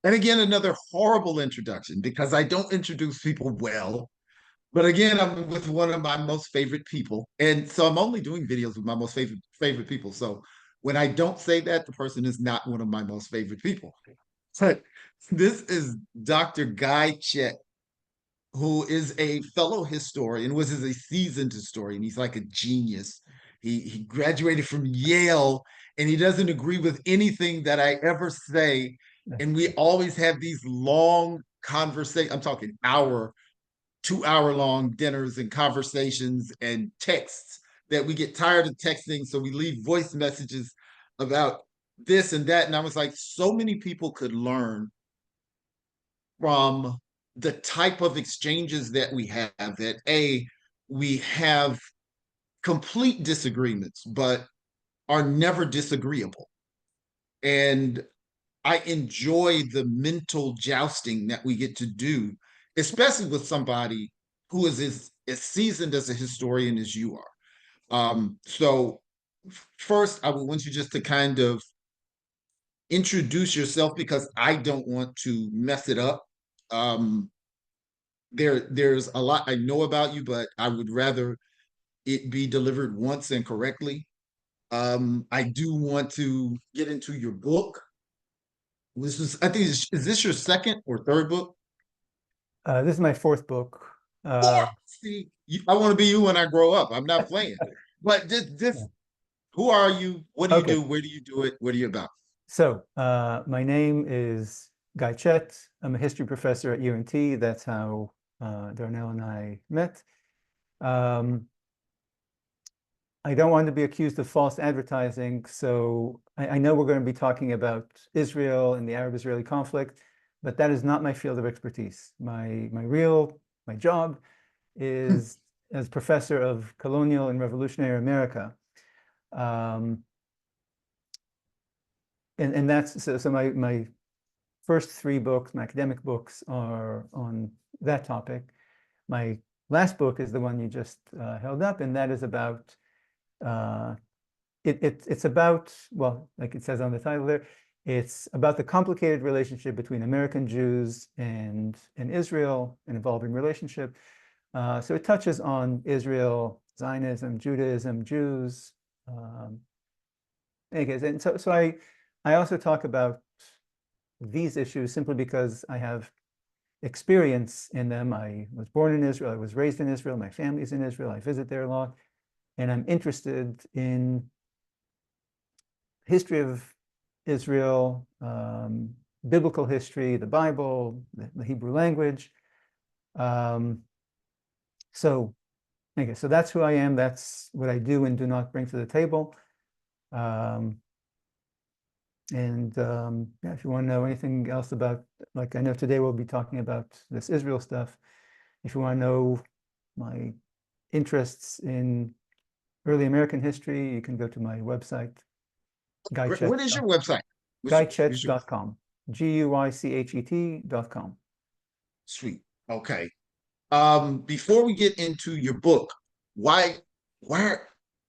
And again, another horrible introduction because I don't introduce people well. But again, I'm with one of my most favorite people. And so I'm only doing videos with my most favorite people. So when I don't say that, the person is not one of my most favorite people. But this is Dr. Guy Chet, who is a fellow historian, was a seasoned historian. He's like a genius. He graduated from Yale, and he doesn't agree with anything that I ever say. And we always have these long conversations. I'm talking 2 hour long dinners and conversations and texts that we get tired of texting. So we leave voice messages about this and that. And I was like, so many people could learn from the type of exchanges that we have, that we have complete disagreements, but are never disagreeable. And I enjoy the mental jousting that we get to do, especially with somebody who is as seasoned as a historian as you are. So first, I would want you just to kind of introduce yourself because I don't want to mess it up. Um, there's a lot I know about you, but I would rather it be delivered once and correctly. I do want to get into your book. I think, is this your second or third book? This is my fourth book. Four. See, I want to be you when I grow up. I'm not playing. But Yeah. who are you? What do you Okay, do? Where do you do it? What are you about? so my name is Guy Chet. I'm a history professor at UNT. That's how Darnell and I met. Um, I don't want to be accused of false advertising, so I know we're going to be talking about Israel and the Arab-Israeli conflict, but that is not my field of expertise. My job is as professor of colonial and revolutionary America. Um, and that's so my first three books, my academic books, are on that topic. My last book is the one you just held up, and that is about uh, it's about, well, like it says on the title there, it's about the complicated relationship between American Jews and Israel, an evolving relationship. So it touches on Israel, Zionism, Judaism, Jews. Um, anyways, and so I also talk about these issues simply because I have experience in them. I was born in Israel. I was raised in Israel. My family's in Israel. I visit there a lot. And I'm interested in history of Israel, biblical history, the Bible, the Hebrew language. Um, so, okay, so that's who I am. That's what I do and do not bring to the table. Um, yeah, if you want to know anything else about, like I know today we'll be talking about this Israel stuff. If you want to know my interests in early American history, you can go to my website, What is your website? What's your guychet.com, GUYCHET.com. sweet? Okay. Before we get into your book, why why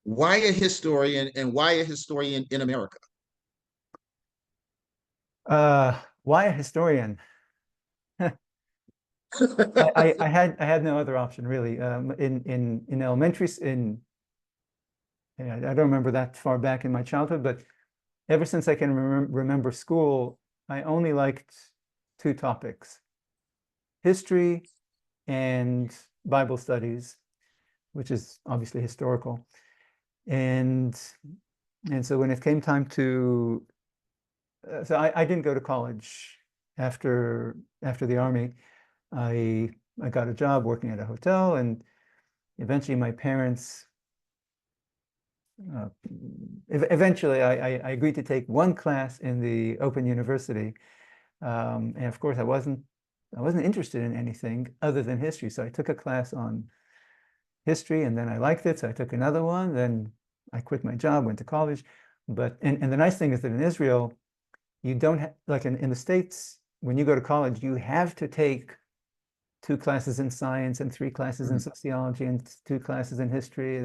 why a historian and why a historian in America? Why a historian? I had no other option really. In elementary, I don't remember that far back in my childhood, but ever since I can remember school, I only liked two topics: history and Bible studies, which is obviously historical. And and so when it came time to, so I didn't go to college after the army. I I got a job working at a hotel, and eventually my parents, uh, eventually I agreed to take one class in the Open University, and of course I wasn't interested in anything other than history. So I took a class on history, and then I liked it, so I took another one. Then I quit my job, went to college. But and the nice thing is that in Israel, you don't have, like in the States, when you go to college, you have to take two classes in science and three classes in sociology and two classes in history.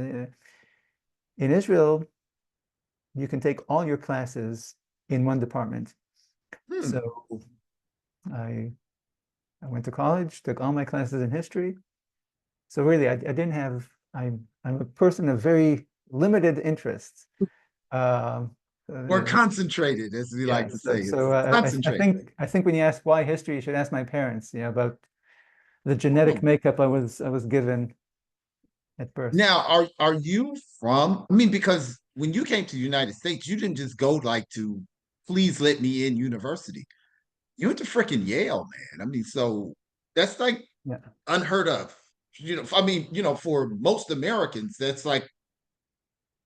In Israel, you can take all your classes in one department. Hmm. So I I went to college, took all my classes in history. So really, I didn't have, I'm a person of very limited interests. Um, Or uh, concentrated, as we like yeah, to so, say. so It's concentrated. I think when you ask why history, you should ask my parents, about the genetic Oh. makeup I was given at birth. Now, are you from? I mean, because when you came to the United States, you didn't just go like to please let me in university. You went to freaking Yale, man. I mean, so that's like Yeah, unheard of. I mean, for most Americans, that's like,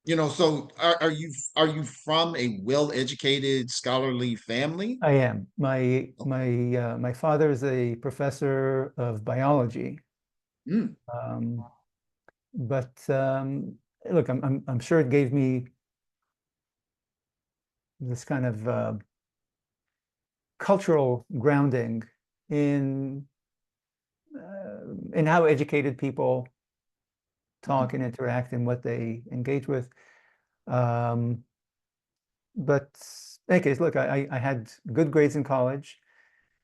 so are you from a well-educated, scholarly family? I am. My father is a professor of biology. Mm, Um, but look, I'm sure it gave me this kind of cultural grounding in in how educated people talk mhm. and interact and what they engage with. Um, but in any case, look, I had good grades in college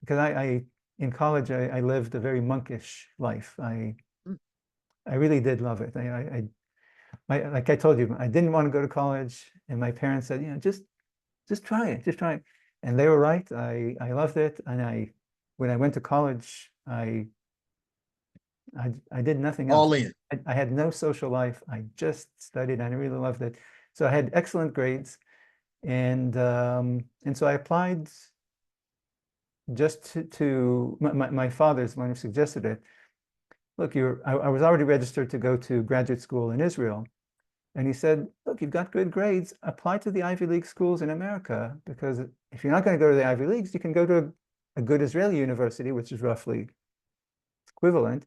because I in college I lived a very monkish life. Mm. I really did love it. Like I told you, I didn't want to go to college, and my parents said, just try it, just try it. And they were right. I loved it, and when I went to college, I did nothing else. All in. I had no social life. I just studied, and I really loved it. So I had excellent grades, and so I applied just to my father's one who suggested it. Look, I was already registered to go to graduate school in Israel. And he said, look, you've got good grades, apply to the Ivy League schools in America, because if you're not going to go to the Ivy Leagues, you can go to a good Israeli university, which is roughly equivalent.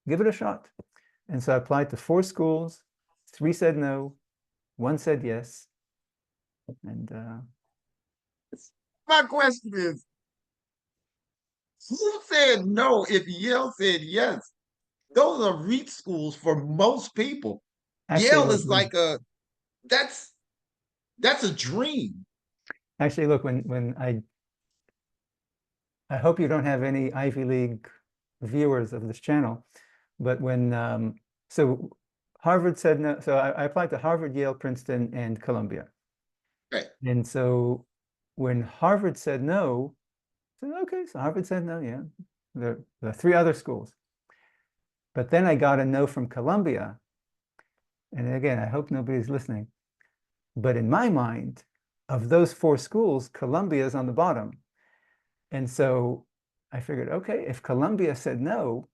Give it a shot. And so I applied to 4 schools. 3 said no, 1 said yes. And My question is, who said no if Yale said yes? Those are REIT schools for most people. actually, Yale look, is like that's that's a dream. when I hope you don't have any Ivy League viewers of this channel, but so Harvard said no. So I applied to Harvard, Yale, Princeton, and Columbia. Right. And so when Harvard said no, I said, okay, so Harvard said no, yeah. There are 3 other schools. But then I got a no from Columbia. And again, I hope nobody's listening. But in my mind, of those 4 schools, Columbia is on the bottom. And so I figured, okay, if Columbia said no,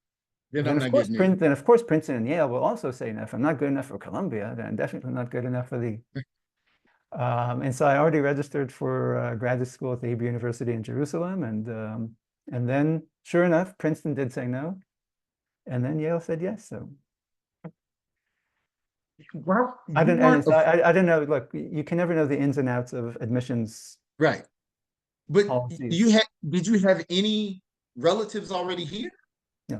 Then I'm not getting in. Then of course Princeton and Yale will also say no. If I'm not good enough for Columbia, then I'm definitely not good enough for the. And so I already registered for graduate school at the Hebrew University in Jerusalem, and then sure enough, Princeton did say no, and then Yale said yes. So Well, you weren't I don't know. Look, you can never know the ins and outs of admissions right. But you policies. had did you have any relatives already here? No,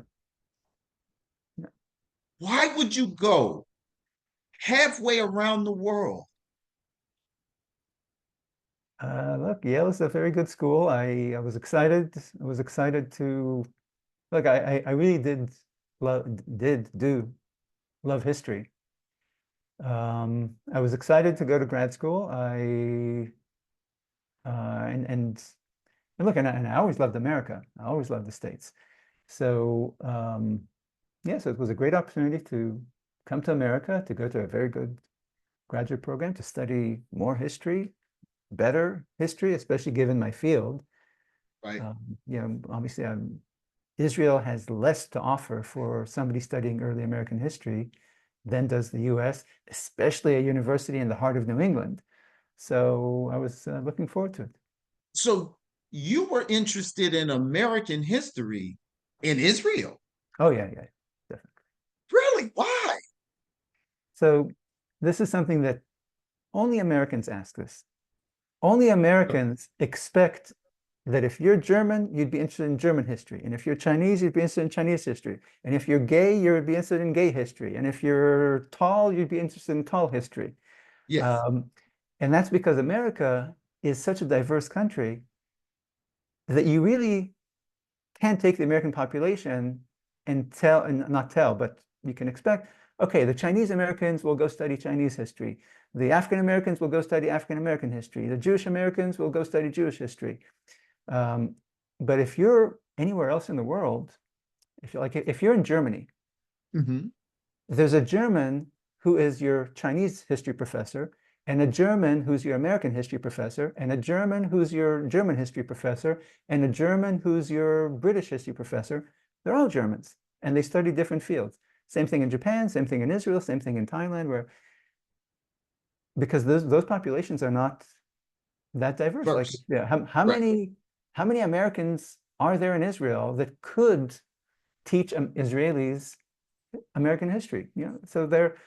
no. Why would you go halfway around the world? Look, Yale is a very good school. I was excited. I was excited to look. I really did do love history. I was excited to go to grad school. And look, and I always loved America. I always loved the States. So yeah, so it was a great opportunity to come to America, to go to a very good graduate program, to study more history, better history, especially given my field. Right. Obviously, Israel has less to offer for somebody studying early American history than does the US, especially a university in the heart of New England. So I was looking forward to it. So you were interested in American history in Israel. Oh, yeah, yeah, definitely. Really? Why? So this is something that only Americans ask this. Only Americans expect that if you're German, you'd be interested in German history. And if you're Chinese, you'd be interested in Chinese history. And if you're gay, you'd be interested in gay history. And if you're tall, you'd be interested in tall history. Yes. Um, and that's because America is such a diverse country that you really can't take the American population and tell, and not tell, but you can expect, okay, the Chinese Americans will go study Chinese history. The African Americans will go study African American history. The Jewish Americans will go study Jewish history. But if you're anywhere else in the world, if you're in Germany, Mhm. there's a German who is your Chinese history professor, and a German who's your American history professor, and a German who's your German history professor, and a German who's your British history professor. They're all Germans, and they study different fields. Same thing in Japan, same thing in Israel, same thing in Thailand, where because those populations are not that diverse. Like, First, yeah, how right. many Americans are there in Israel that could teach Israelis American history? You know, so they're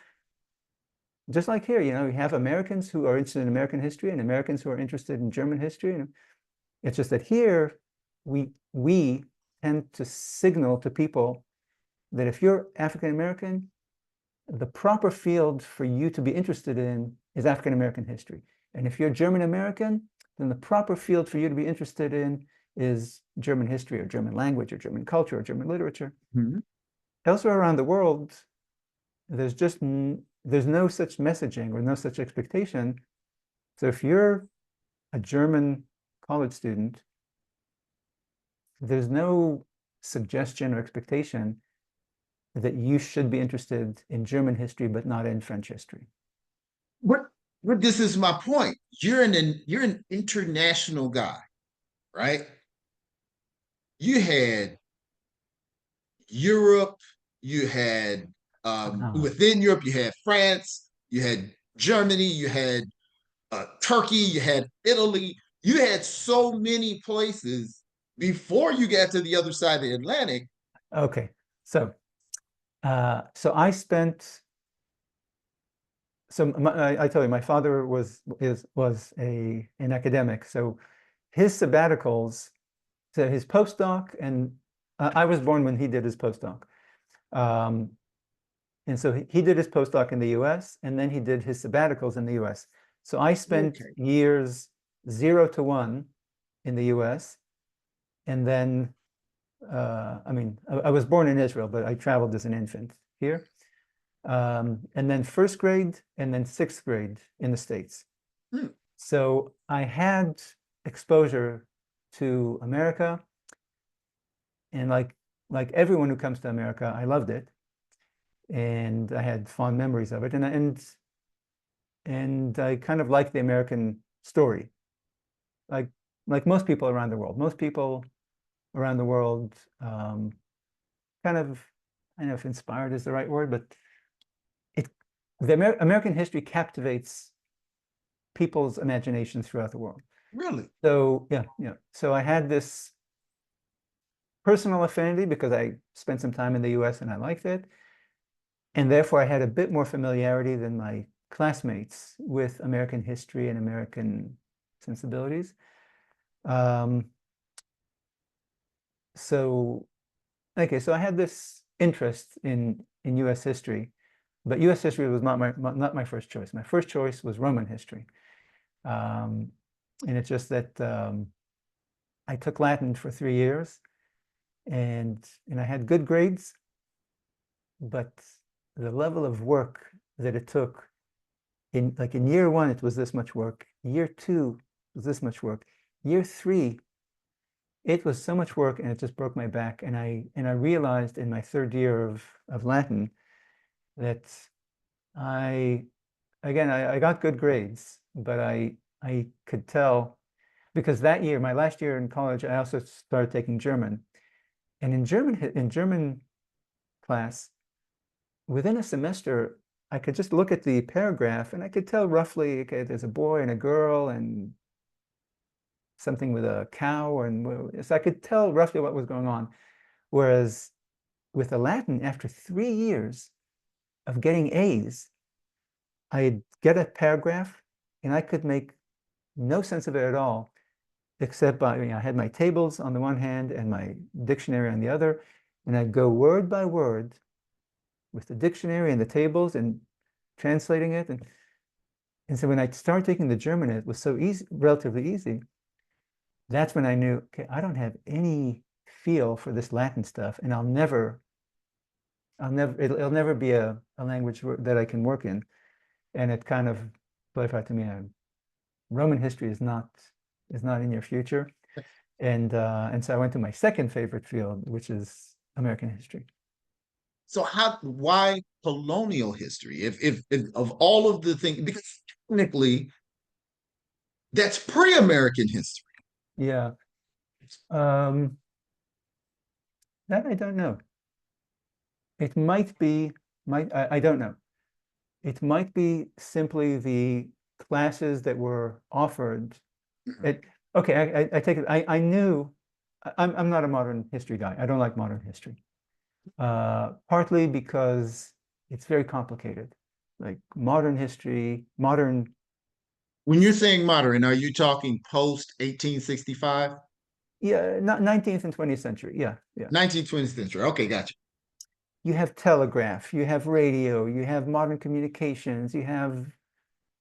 just like here. You know, you have Americans who are interested in American history and Americans who are interested in German history. And it's just that here we tend to signal to people that if you're African American, the proper field for you to be interested in is African American history. And if you're German American, then the proper field for you to be interested in is German history or German language or German culture or German literature. Mhm. Elsewhere around the world, there's just there's no such messaging or no such expectation. So if you're a German college student, there's no suggestion or expectation that you should be interested in German history, but not in French history. What what this is my point. You're an international guy, right? You had Europe, you had Ah, within Europe, you had France, you had Germany, you had Turkey, you had Italy, you had so many places before you got to the other side of the Atlantic. okay. So, so I spent. So I tell you, my father was an academic. So his sabbaticals, so his postdoc, and I was born when he did his postdoc. Um, and so he did his postdoc in the US, and then he did his sabbaticals in the US. So I spent Okay. years 0 to 1 in the US, and then I mean, I was born in Israel, but I traveled as an infant here. And then first grade and then sixth grade in the States. Hmm. So I had exposure to America, and like everyone who comes to America, I loved it, and I had fond memories of it, and I kind of like the American story, like like most people around the world. Most people around the world kind of, I don't know if inspired is the right word, but it the American history captivates people's imaginations throughout the world. Really? So yeah, yeah. So I had this personal affinity because I spent some time in the US and I liked it. And therefore I had a bit more familiarity than my classmates with American history and American sensibilities. Um, so okay, so I had this interest in US history, but US history was not my first choice. My first choice was Roman history. Um, and it's just that I took Latin for 3 years, and I had good grades, but the level of work that it took in year one, it was this much work. Year two was this much work. Year three, it was so much work, and it just broke my back. And I realized in my third year of Latin that I again I got good grades, but I could tell because that year, my last year in college, I also started taking German. And in German class, within a semester, I could just look at the paragraph and I could tell roughly, okay, there's a boy and a girl and something with a cow, and so I could tell roughly what was going on. Whereas with the Latin, after 3 years of getting A's, I'd get a paragraph and I could make no sense of it at all, except by, I had my tables on the one hand and my dictionary on the other, and I'd go word by word with the dictionary and the tables and translating it. And so when I started taking the German, it was so easy, relatively easy. that's when I knew, okay, I don't have any feel for this Latin stuff, and it'll never be a language that I can work in. And it kind of clarified to me, Roman history is not in your future. And so I went to my second favorite field, which is American history. So why colonial history? If of all of the things, because technically that's pre-American history. Yeah. Um, that I don't know. It I don't know. It might be simply the classes that were offered. It, okay, I take it. I knew I'm not a modern history guy. I don't like modern history. Partly because it's very complicated. Like modern history, modern, When you're saying modern, are you talking post 1865? yeah, not 19th and 20th century. Yeah, yeah. 19th, 20th century. Okay, gotcha. You have telegraph, you have radio, you have modern communications, you have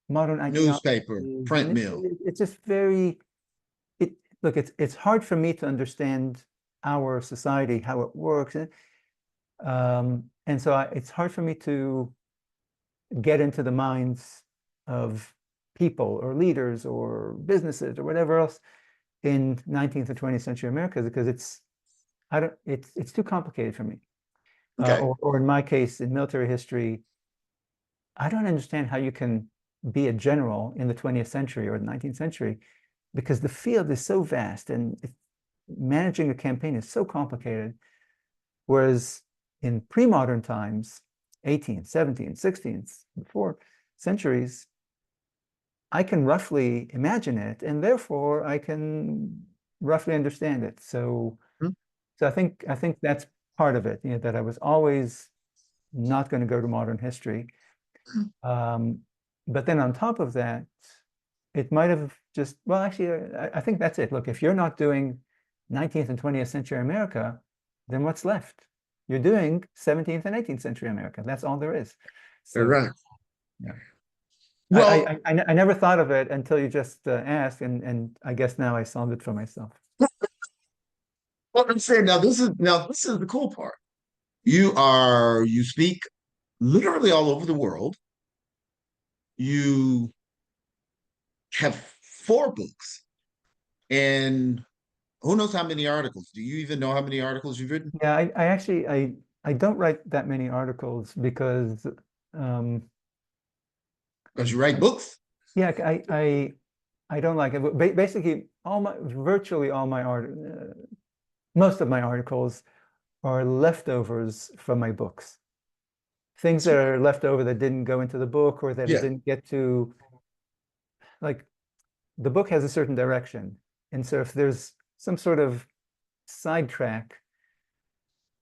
modern Newspaper, ideologies, print and mill. it's just very, it look, it's hard for me to understand our society, how it works. And so it's hard for me to get into the minds of people or leaders or businesses or whatever else in 19th or 20th century America, because it's too complicated for me. Okay. Or in my case, in military history, I don't understand how you can be a general in the 20th century or the 19th century, because the field is so vast and managing a campaign is so complicated. Whereas in pre-modern times, 18th, 17th, 16th, before centuries, I can roughly imagine it, and therefore I can roughly understand it. Hmm. So I think that's part of it, that I was always not going to go to modern history. Um, but then on top of that, it might have just, well, actually, I think that's it. Look, if you're not doing 19th and 20th century America, then what's left? You're doing 17th and 18th century America. That's all there is. All So, right. yeah. Well, I never thought of it until you just asked, and I guess now I solved it for myself. what I'm saying now this is the cool part. You speak literally all over the world. You have 4 books, and who knows how many articles? Do you even know how many articles you've written? Yeah, I actually I don't write that many articles because um, Because you write books. yeah, I don't like it. But basically, virtually all my most of my articles are leftovers from my books. Things that are left over that didn't go into the book or that it Yeah. didn't get to, like the book has a certain direction. And so if there's some sort of sidetrack,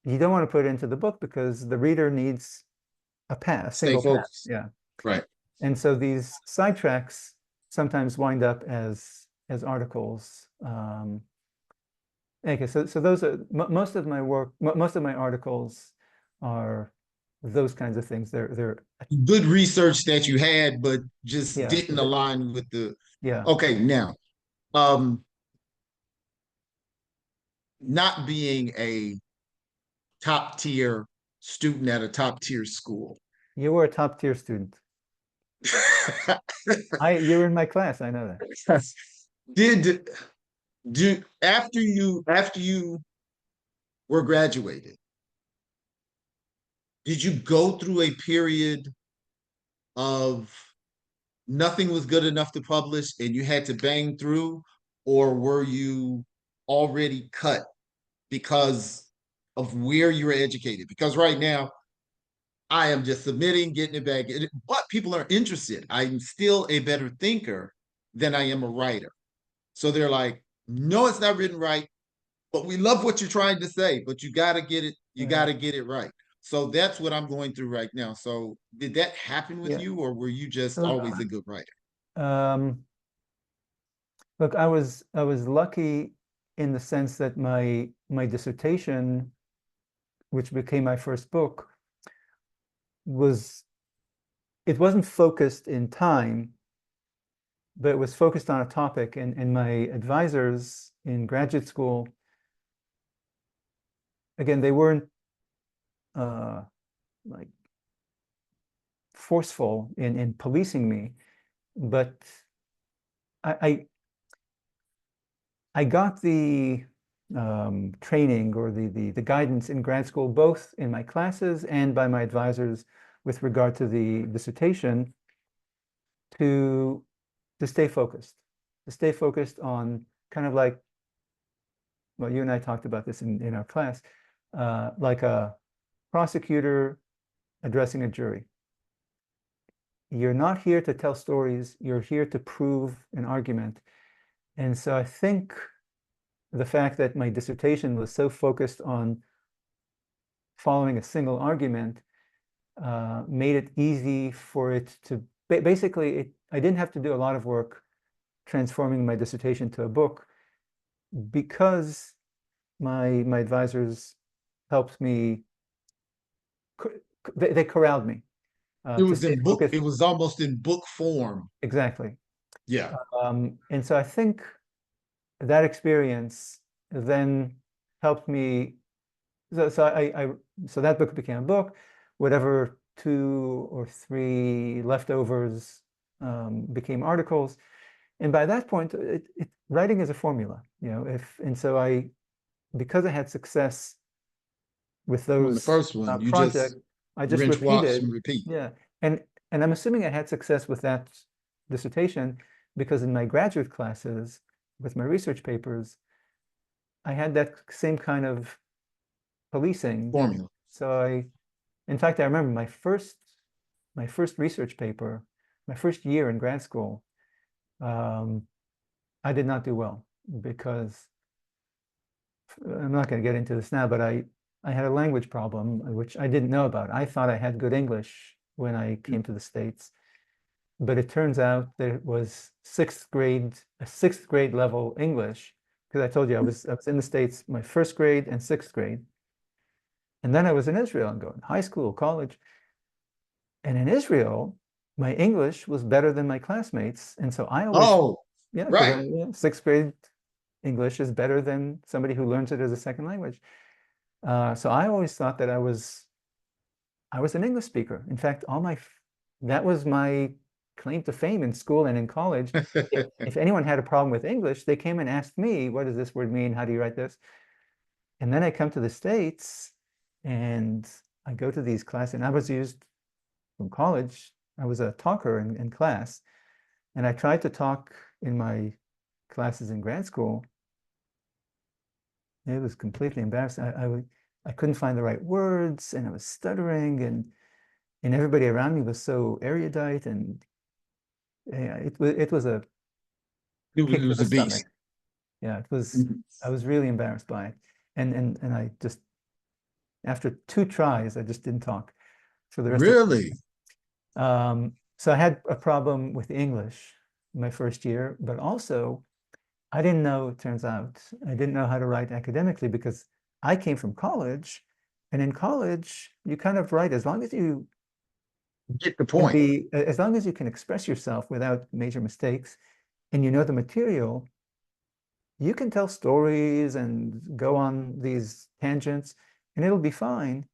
you don't want to put it into the book because the reader needs a path, Stay single path. focused. Yeah. Right. And so these sidetracks sometimes wind up as articles. Okay, so those are most of my work, most of my articles are those kinds of things. They're Good research that you had, but just yeah, didn't align with the. yeah, Okay, now, um, not being a top tier student at a top tier school. you were a top tier student. You were in my class. I know that. Did do after you were graduated, did you go through a period of nothing was good enough to publish and you had to bang through, or were you already cut because of where you were educated? Because right now I am just submitting, getting it back, but people are interested. I'm still a better thinker than I am a writer. So they're like, no, it's not written right, but we love what you're trying to say, but you got to get it, you got Yeah, to get it right. So that's what I'm going through right now. So did that happen with yeah. you, or were you just Look, always a good writer? um, look, I was lucky in the sense that my dissertation, which became my first book, was it wasn't focused in time. but it was focused on a topic, and my advisors in graduate school, again, they weren't like forceful in policing me, but I I got the training or the guidance in grad school, both in my classes and by my advisors with regard to the dissertation, to to stay focused on kind of like, well, you and I talked about this in our class, like a prosecutor addressing a jury. You're not here to tell stories, you're here to prove an argument. And so I think the fact that my dissertation was so focused on following a single argument made it easy for it to, basically, I didn't have to do a lot of work transforming my dissertation to a book, because my advisors helped me, they corralled me It to was stay in book, focused. it was almost in book form. Exactly. Yeah. And so I think that experience then helped me. So that book became a book. Whatever 2 or 3 leftovers became articles. And by that point, writing is a formula, and so because I had success with On the those first one, you projects, just I just rinse, wash, repeated. and repeat. Yeah. And I'm assuming I had success with that dissertation because in my graduate classes, with my research papers, I had that same kind of policing. Formula. So in fact, I remember my first research paper, my first year in grad school, I did not do well because I'm not going to get into this now, but I had a language problem, which I didn't know about. I thought I had good English when I came to the States, but it turns out that it was a sixth grade level English, because I told you I was in the States, my first grade and sixth grade. And then I was in Israel and going high school, college. And in Israel, my English was better than my classmates. And so I always, Oh, yeah, right. because sixth grade English is better than somebody who learns it as a second language. So I always thought that I was an English speaker. In fact, that was my claim to fame in school and in college. If anyone had a problem with English, they came and asked me, what does this word mean? How do you write this? And then I come to the States and I go to these classes, and I was used from college. I was a talker in class, and I tried to talk in my classes in grad school. It was completely embarrassing. I couldn't find the right words, and I was stuttering, and everybody around me was so erudite, and it was a kick It to was the a beast. stomach. Yeah, it was. Mhm. I was really embarrassed by it, and I just, after 2 tries, I just didn't talk for the rest of the Really? year. So I had a problem with English my first year, but also I didn't know, it turns out, I didn't know how to write academically, because I came from college, and in college, you kind of write as long as you Get the point. as long as you can express yourself without major mistakes, and you know the material, you can tell stories and go on these tangents, and it'll be fine,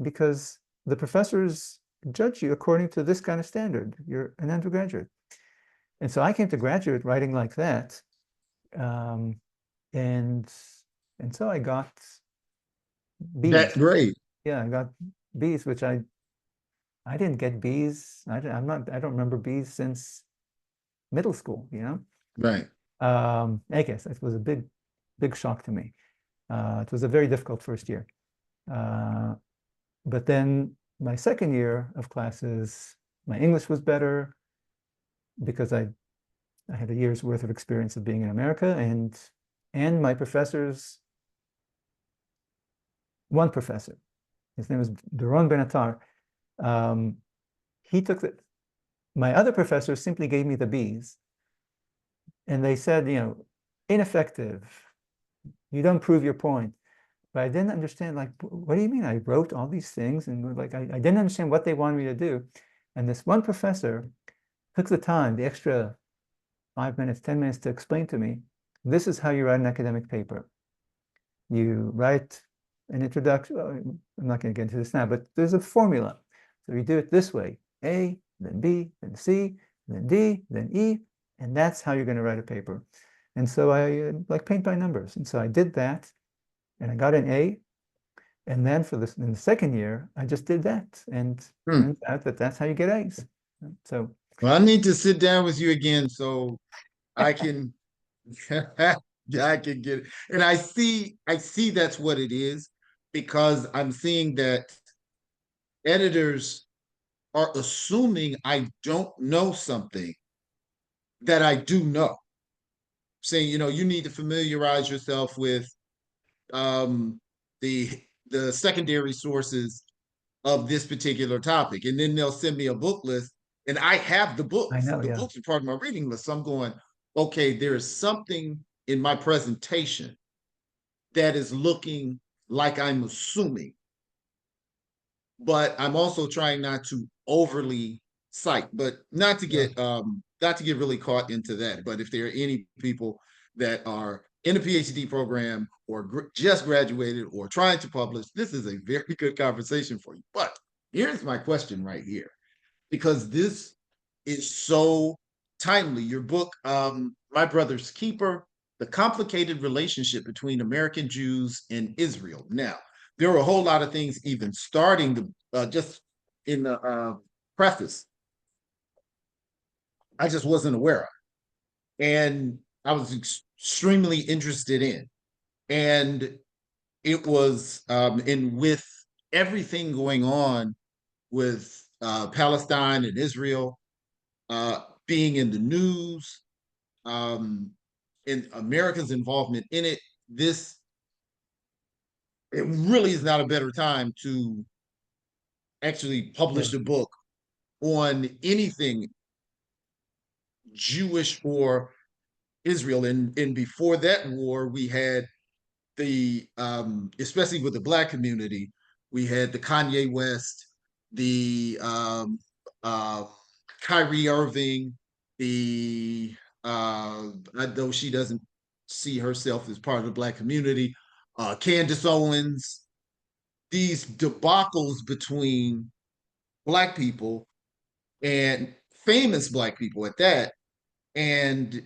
because the professors judge you according to this kind of standard. You're an undergraduate. And so I came to graduate writing like that. Um, and so I got That's B's. great. Yeah, I got B's, which I didn't get B's. I don't remember B's since middle school. Right. I guess it was a big shock to me. It was a very difficult first year. But then my second year of classes, my English was better because I had a year's worth of experience of being in America, and my professors, one professor, his name is Doron Benatar, he took my other professors simply gave me the B's, and they said, ineffective, you don't prove your point. But I didn't understand, like, what do you mean? I wrote all these things, and like I didn't understand what they wanted me to do. And this one professor took the time, the extra 5 minutes, 10 minutes to explain to me, this is how you write an academic paper. You write an introduction. I'm not going to get into this now, but there's a formula. So you do it this way: A, then B, then C, then D, then E, and that's how you're going to write a paper. And so I like paint by numbers. And so I did that, and I got an A. And then in the second year, I just did that, and turns out that that's how you get A's. So Well, I need to sit down with you again so I can I can get it. And I see that's what it is, because I'm seeing that editors are assuming I don't know something that I do know. Saying, you need to familiarize yourself with um, the secondary sources of this particular topic. And then they'll send me a book list, and I have the I books. know, The yeah. books are part of my reading list. So I'm going, okay, there is something in my presentation that is looking like I'm assuming, but I'm also trying not to overly cite, but not to get really caught into that. But if there are any people that are in a PhD program or just graduated or trying to publish, this is a very good conversation for you. But here's my question right here, because this is so timely. Your book, My Brother's Keeper: The Complicated Relationship Between American Jews and Israel. Now, there were a whole lot of things even starting the just in the preface I just wasn't aware of, and I was extremely interested in. And it was and with everything going on with Palestine and Israel being in the news, and America's involvement in it, it really is not a better time to actually publish a book on anything Jewish or Israel. And before that war, we had the especially with the Black community, we had the Kanye West, the Kyrie Irving, the though she doesn't see herself as part of the Black community, Candace Owens, these debacles between Black people, and famous Black people at that, and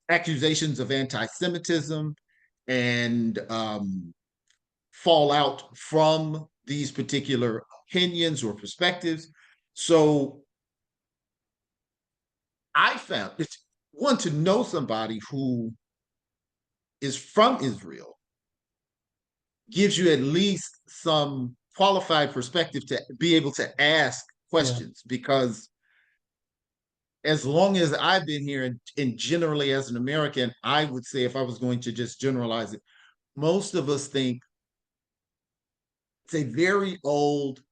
accusations of anti-Semitism and fallout from these particular opinions or perspectives. So I found it's one to know somebody who is from Israel gives you at least some qualified perspective to be able to ask questions, because as long as I've been here, and generally as an American, I would say, if I was going to just generalize it, most of us think it's a very old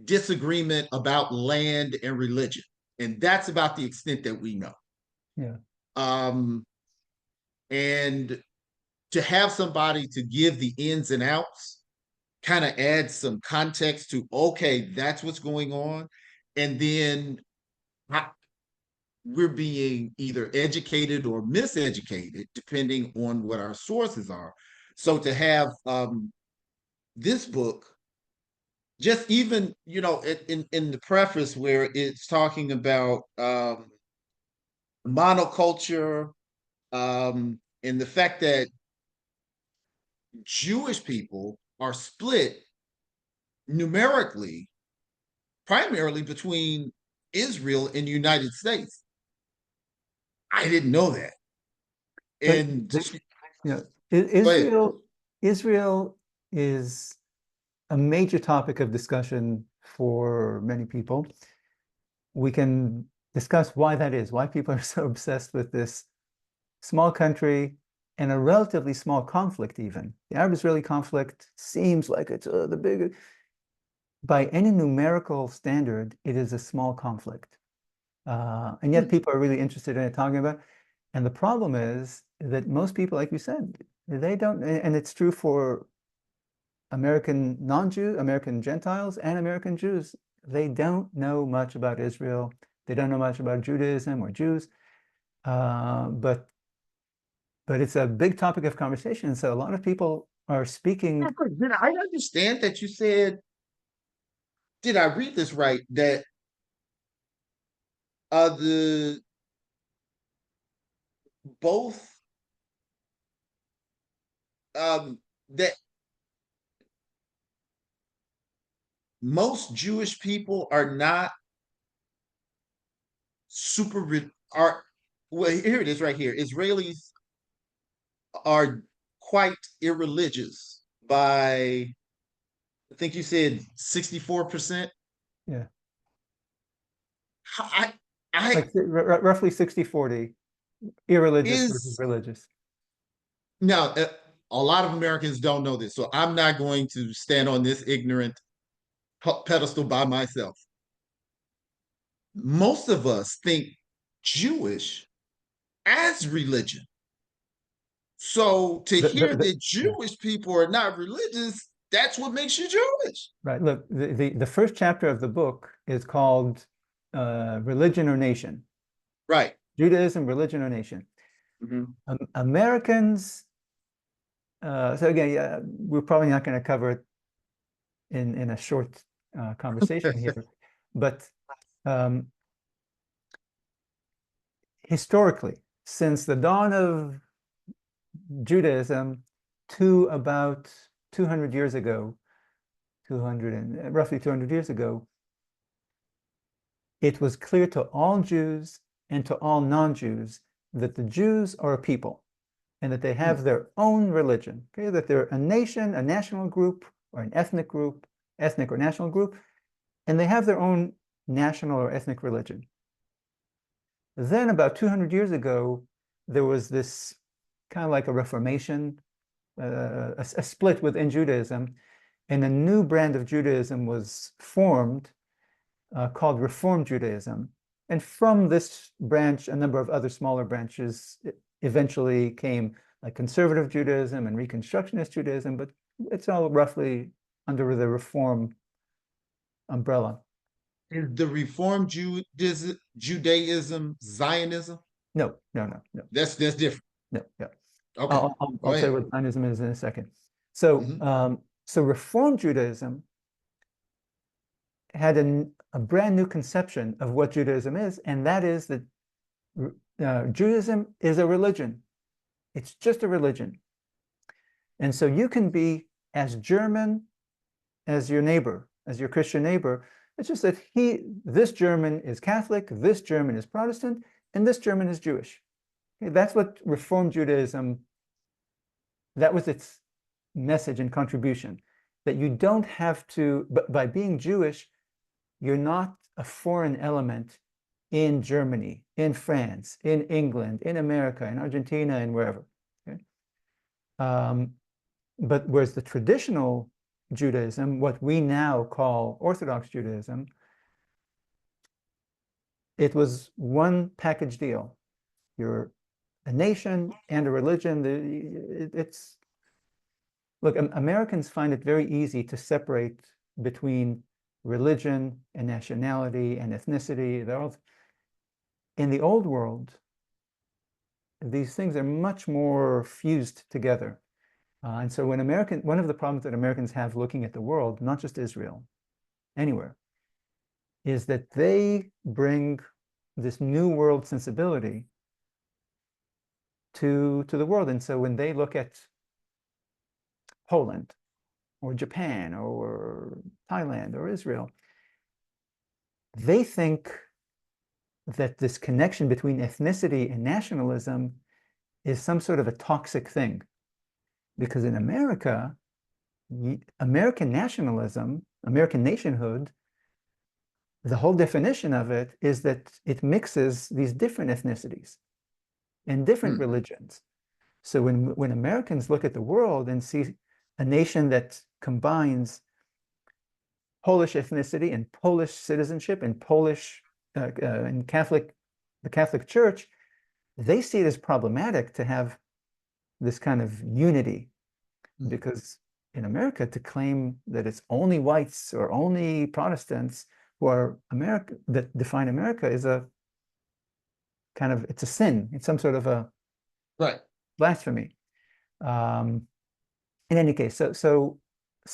disagreement about land and religion. And that's about the extent that we know. Yeah. And to have somebody to give the ins and outs kind of adds some context to, okay, that's what's going on. And then we're being either educated or miseducated, depending on what our sources are. So to have this book, just even, in the preface where it's talking about monoculture, and the fact that Jewish people are split numerically, primarily between Israel and the United States. I didn't know that. And Israel is a major topic of discussion for many people. We can discuss why that is, why people are so obsessed with this small country and a relatively small conflict even. The Arab-Israeli conflict seems like it's the big... By any numerical standard, it is a small conflict. And yet people are really interested in it, talking about it. And the problem is that most people, like you said, they don't, and it's true for American non-Jews, American Gentiles, and American Jews. They don't know much about Israel. They don't know much about Judaism or Jews, but it's a big topic of conversation. So a lot of people are speaking. Did I understand that you said, did I read this right? That the both that most Jewish people are not are well, here it is right here. Israelis are quite irreligious by, I think you said 64%. Yeah, I I like roughly 60-40, irreligious versus is religious. now a lot of Americans don't know this, so I'm not going to stand on this ignorant pedestal by myself. Most of us think Jewish as religion. So to hear that Yeah. Jewish people are not religious, that's what makes you Jewish. Right. Look, the first chapter of the book is called Religion or Nation. Right. Judaism, Religion or Nation. Mhm. Americans, so again, yeah, we're probably not going to cover it in a short conversation here, but um, historically, since the dawn of Judaism to about 200 years ago, roughly 200 years ago, it was clear to all Jews and to all non-Jews that the Jews are a people and that they Hmm. have their own religion, okay? That they're a nation, a national group, or an ethnic or national group, and they have their own national or ethnic religion. Then about 200 years ago, there was this kind of like a reformation, a split within Judaism, and a new brand of Judaism was formed called Reform Judaism. And from this branch, a number of other smaller branches eventually came, like conservative Judaism and Reconstructionist Judaism, but it's all roughly under the Reform umbrella. Is the Reform Judaism Zionism? No, no, no, no, That's different. no, no. Okay, go I'll tell you ahead. what Zionism is in a second. So, Mhm. so Reform Judaism had a brand new conception of what Judaism is, and that is that Judaism is a religion. It's just a religion. And so you can be as German as your neighbor, as your Christian neighbor. It's just that this German is Catholic, this German is Protestant, and this German is Jewish. Okay, that's what Reform Judaism, that was its message and contribution, that you don't have to, but by being Jewish, you're not a foreign element in Germany, in France, in England, in America, in Argentina, and wherever. Okay? But whereas the traditional Judaism, what we now call Orthodox Judaism, it was one package deal. You're a nation and a religion. Look, Americans find it very easy to separate between religion and nationality and ethnicity. They're all, in the old world, these things are much more fused together. And so one of the problems that Americans have looking at the world, not just Israel, anywhere, is that they bring this new world sensibility to the world. And so when they look at Poland or Japan or Thailand or Israel, they think that this connection between ethnicity and nationalism is some sort of a toxic thing. Because in America, American nationalism, American nationhood, the whole definition of it is that it mixes these different ethnicities and different Hmm. religions. So when Americans look at the world and see a nation that combines Polish ethnicity and Polish citizenship and Polish and the Catholic Church, they see it as problematic to have this kind of unity, because in America, to claim that it's only whites or only Protestants for America, that define America, is a kind of, it's a sin. It's some sort of a Right. blasphemy. In any case, so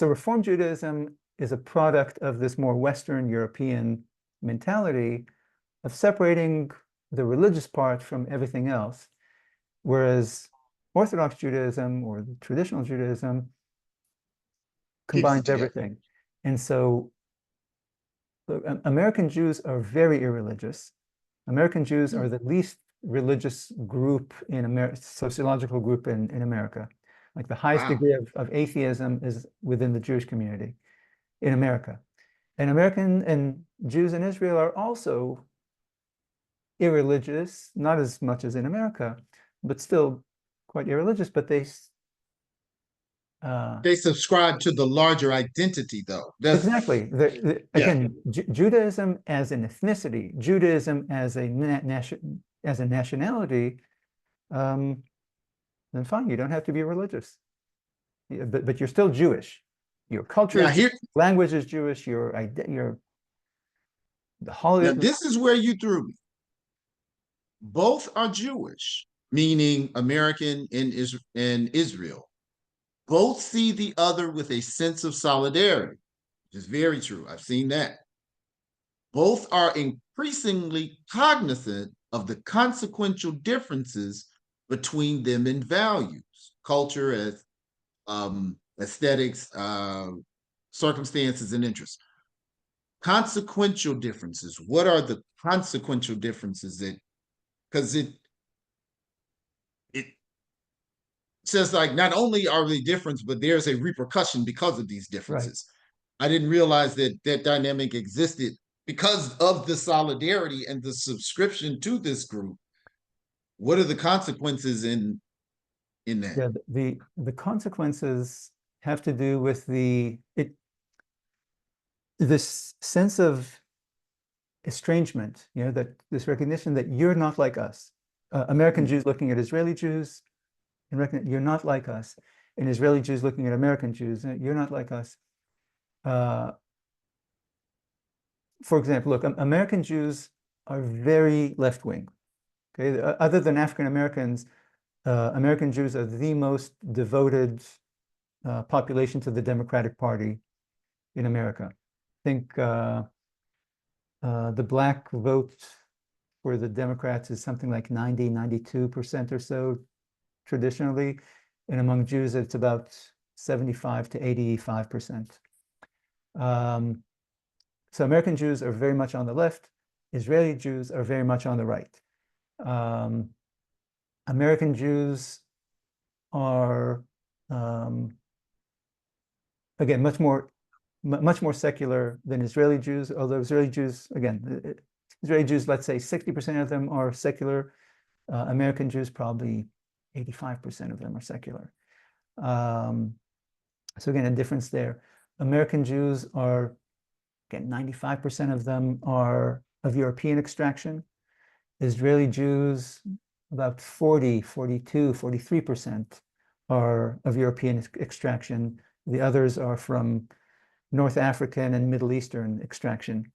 Reform Judaism is a product of this more Western European mentality of separating the religious part from everything else, whereas Orthodox Judaism or the traditional Judaism Keeps it combines together. everything. And so American Jews are very irreligious. American Jews are the least religious group in America, sociological group in America. Like the highest Wow. degree of atheism is within the Jewish community in America. And American and Jews in Israel are also irreligious, not as much as in America, but still quite irreligious, but They subscribe to the larger identity, though. exactly. Yeah. Again, Judaism as an ethnicity, Judaism as a nationality, then fine, you don't have to be religious. Yeah, but you're still Jewish. Your culture Now is here, Jewish, language is Jewish, the now holiday. this is where you threw me. Both are Jewish, meaning American and Israel. Both see the other with a sense of solidarity, which is very true. I've seen that. Both are increasingly cognizant of the consequential differences between them in values, culture, as aesthetics, circumstances, and interests. Consequential differences. What are the consequential differences that? Because it says like not only are they different, but there's a repercussion because of these Right. differences. I didn't realize that that dynamic existed because of the solidarity and the subscription to this group. What are the consequences in that? Yeah, the consequences have to do with this sense of estrangement, that this recognition that you're not like us. American Jews looking at Israeli Jews and recognize you're not like us. And Israeli Jews looking at American Jews, you're not like us. For example, look, American Jews are very left-wing. Okay, other than African Americans, American Jews are the most devoted population to the Democratic Party in America. I think the black vote for the Democrats is something like 92% or so traditionally, and among Jews it's about 75 to 85%. So American Jews are very much on the left. Israeli Jews are very much on the right. American Jews are again much more secular than Israeli Jews, although Israeli Jews, again, Israeli Jews, let's say 60% of them are secular. American Jews, probably 85% of them are secular. So again, a difference there. American Jews are, again, 95% of them are of European extraction. Israeli Jews, about 40, 42, 43% are of European extraction. The others are from North African and Middle Eastern extraction.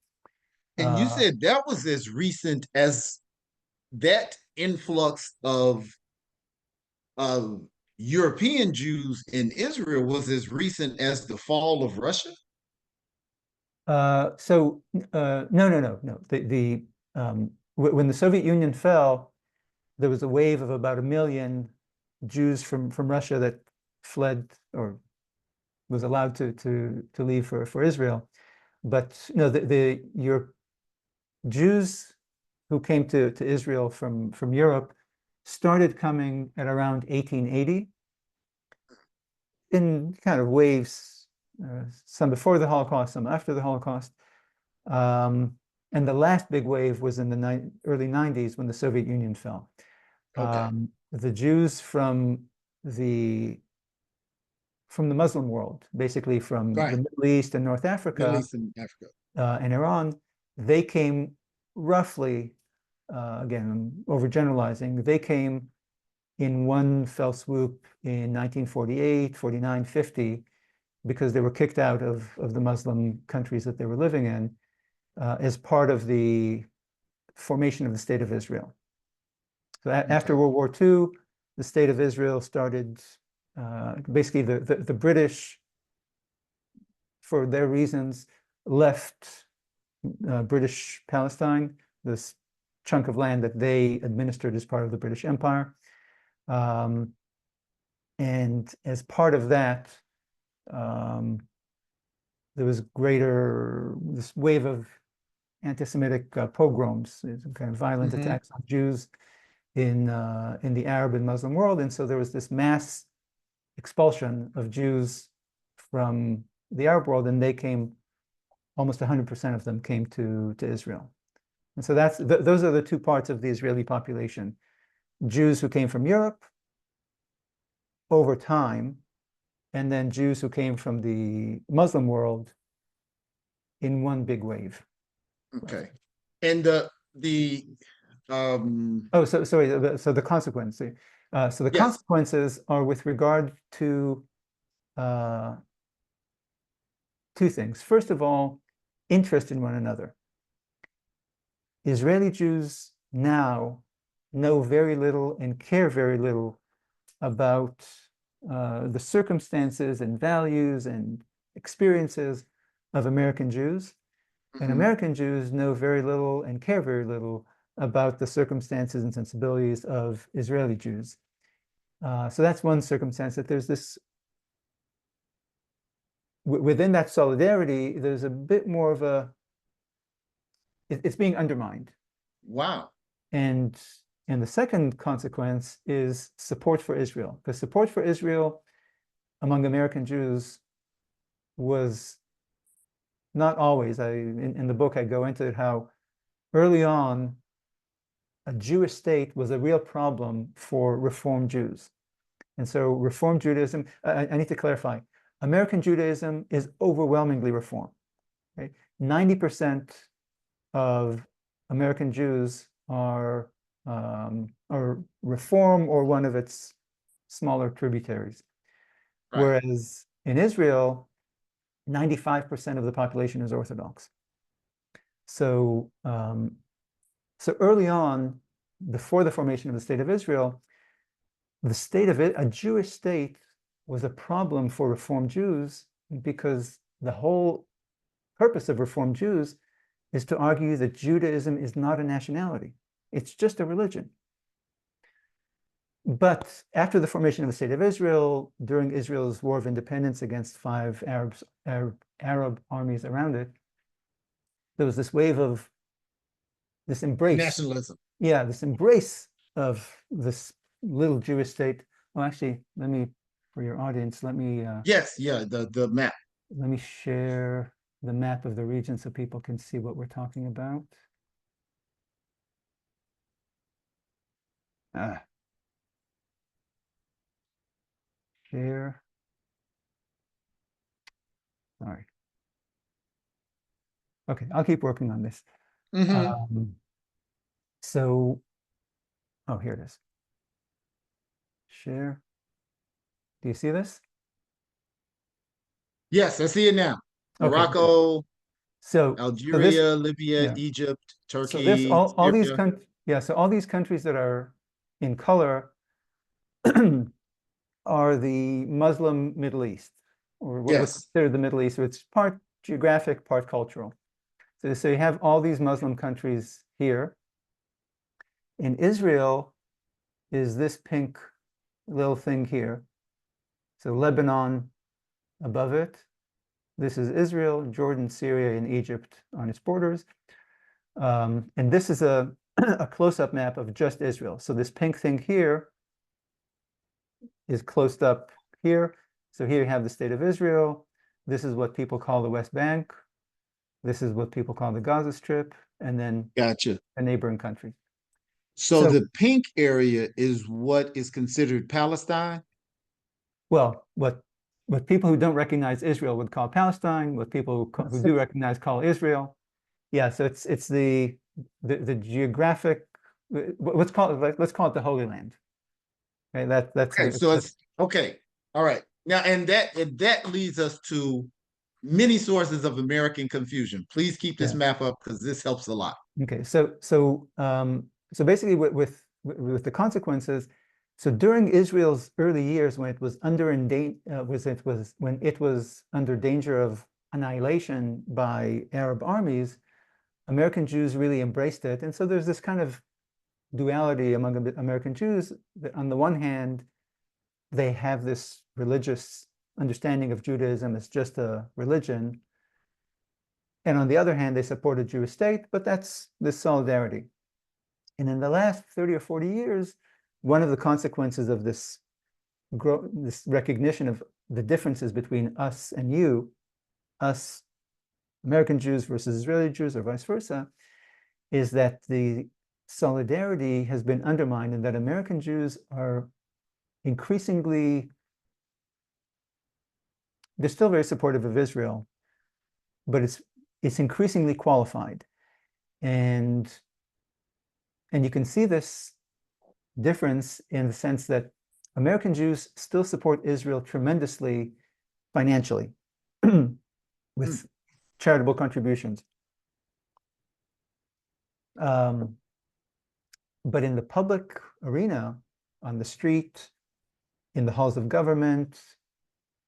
And you said that was as recent as that influx of European Jews in Israel was as recent as the fall of Russia? No. When the Soviet Union fell, there was a wave of about 1 million Jews from Russia that fled or was allowed to leave for Israel. But your Jews who came to Israel from Europe started coming at around 1880 in kind of waves, some before the Holocaust, some after the Holocaust. And the last big wave was in the early 90s when the Soviet Union fell. Okay. The Jews from the Muslim world, basically from Right. the Middle East and North Middle Africa East and Africa. and Iran, they came roughly, again, I'm overgeneralizing, they came in one fell swoop in 1948, 49, 50, because they were kicked out of the Muslim countries that they were living in. as part of the formation of the State of Israel. So after Okay. World War II, the State of Israel started, basically the British, for their reasons, left British Palestine, this chunk of land that they administered as part of the British Empire. And as part of that, there was this wave of anti-Semitic pogroms, kind of violent attacks on Jews in the Arab and Muslim world. And so there was this mass expulsion of Jews from the Arab world, and they came, almost 100% of them came to Israel. And so those are the two parts of the Israeli population: Jews who came from Europe over time, and then Jews who came from the Muslim world in one big wave. Okay. And Oh, so sorry. So the consequence. So the yes. consequences are with regard to two things. First of all, interest in one another. Israeli Jews now know very little and care very little about the circumstances and values and experiences of American Jews. And American Jews know very little and care very little about the circumstances and sensibilities of Israeli Jews. So that's one circumstance, that there's this, within that solidarity, there's a bit more of it's being undermined. Wow. And the second consequence is support for Israel. Because support for Israel among American Jews was not always. In the book, I go into it, how early on, a Jewish state was a real problem for Reform Jews. And so Reform Judaism, I need to clarify, American Judaism is overwhelmingly Reform. Right? 90% of American Jews are Reform or one of its smaller tributaries. Right. Whereas in Israel, 95% of the population is Orthodox. So, so early on, before the formation of the State of Israel, a Jewish state was a problem for Reform Jews, because the whole purpose of Reform Jews is to argue that Judaism is not a nationality. It's just a religion. But after the formation of the State of Israel, during Israel's War of Independence against 5 Arab armies around it, there was this wave of this embrace. Nationalism. Yeah, this embrace of this little Jewish state. Well, actually, for your audience, yes, yeah, the map. Let me share the map of the region so people can see what we're talking about. Share. Sorry. Okay, I'll keep working on this. So, oh, here it is. Share. Do you see this? Yes, I see it now. Okay. Morocco, So Algeria, Libya, yeah. Egypt, Turkey, So this all these Syria. so all these countries that are in color are the Muslim Middle East, or what's Yes. considered the Middle East. So it's part geographic, part cultural. So you have all these Muslim countries here. In Israel is this pink little thing here. So Lebanon above it. This is Israel, Jordan, Syria, and Egypt on its borders. And this is a close-up map of just Israel. So this pink thing here is closed up here. So here you have the State of Israel. This is what people call the West Bank. This is what people call the Gaza Strip, and then Gotcha. a neighboring country. So the pink area is what is considered Palestine? Well, what people who don't recognize Israel would call Palestine, what people who do recognize call Israel. Yeah, so it's the geographic, let's call it the Holy Land. Okay, that's okay. So it's okay. All right. Now, and that leads us to many sources of American confusion. Please keep this Yeah. map up because this helps a lot. Okay. So basically, with the consequences. So during Israel's early years, when it was when it was under danger of annihilation by Arab armies, American Jews really embraced it. And so there's this kind of duality among American Jews that on the one hand, they have this religious understanding of Judaism as just a religion. And on the other hand, they support a Jewish state, but that's this solidarity. And in the last 30 or 40 years, one of the consequences of this recognition of the differences between us and you, us American Jews versus Israeli Jews, or vice versa, is that the solidarity has been undermined and that American Jews are increasingly, they're still very supportive of Israel, but it's increasingly qualified. And you can see this difference in the sense that American Jews still support Israel tremendously financially with charitable contributions. But in the public arena, on the street, in the halls of government,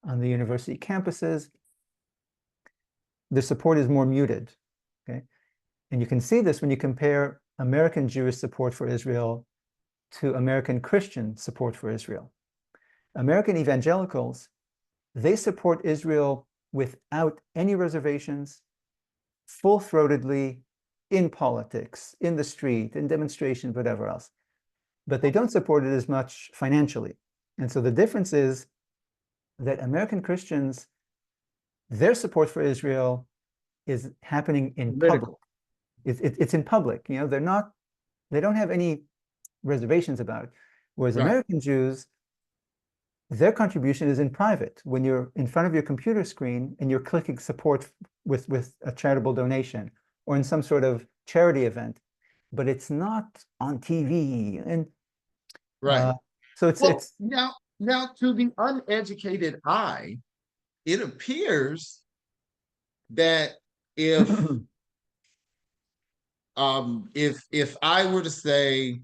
on the university campuses, the support is more muted. Okay, and you can see this when you compare American Jewish support for Israel to American Christian support for Israel. American evangelicals, they support Israel without any reservations, full-throatedly, in politics, in the street, in demonstrations, whatever else. But they don't support it as much financially. And so the difference is that American Christians, their support for Israel is happening in public. It's in public. You know, they don't have any reservations about it. Whereas American Jews, their contribution is in private. When you're in front of your computer screen and you're clicking support with a charitable donation or in some sort of charity event, but it's not on TV. And so it's now to the uneducated eye, it appears that if I were to say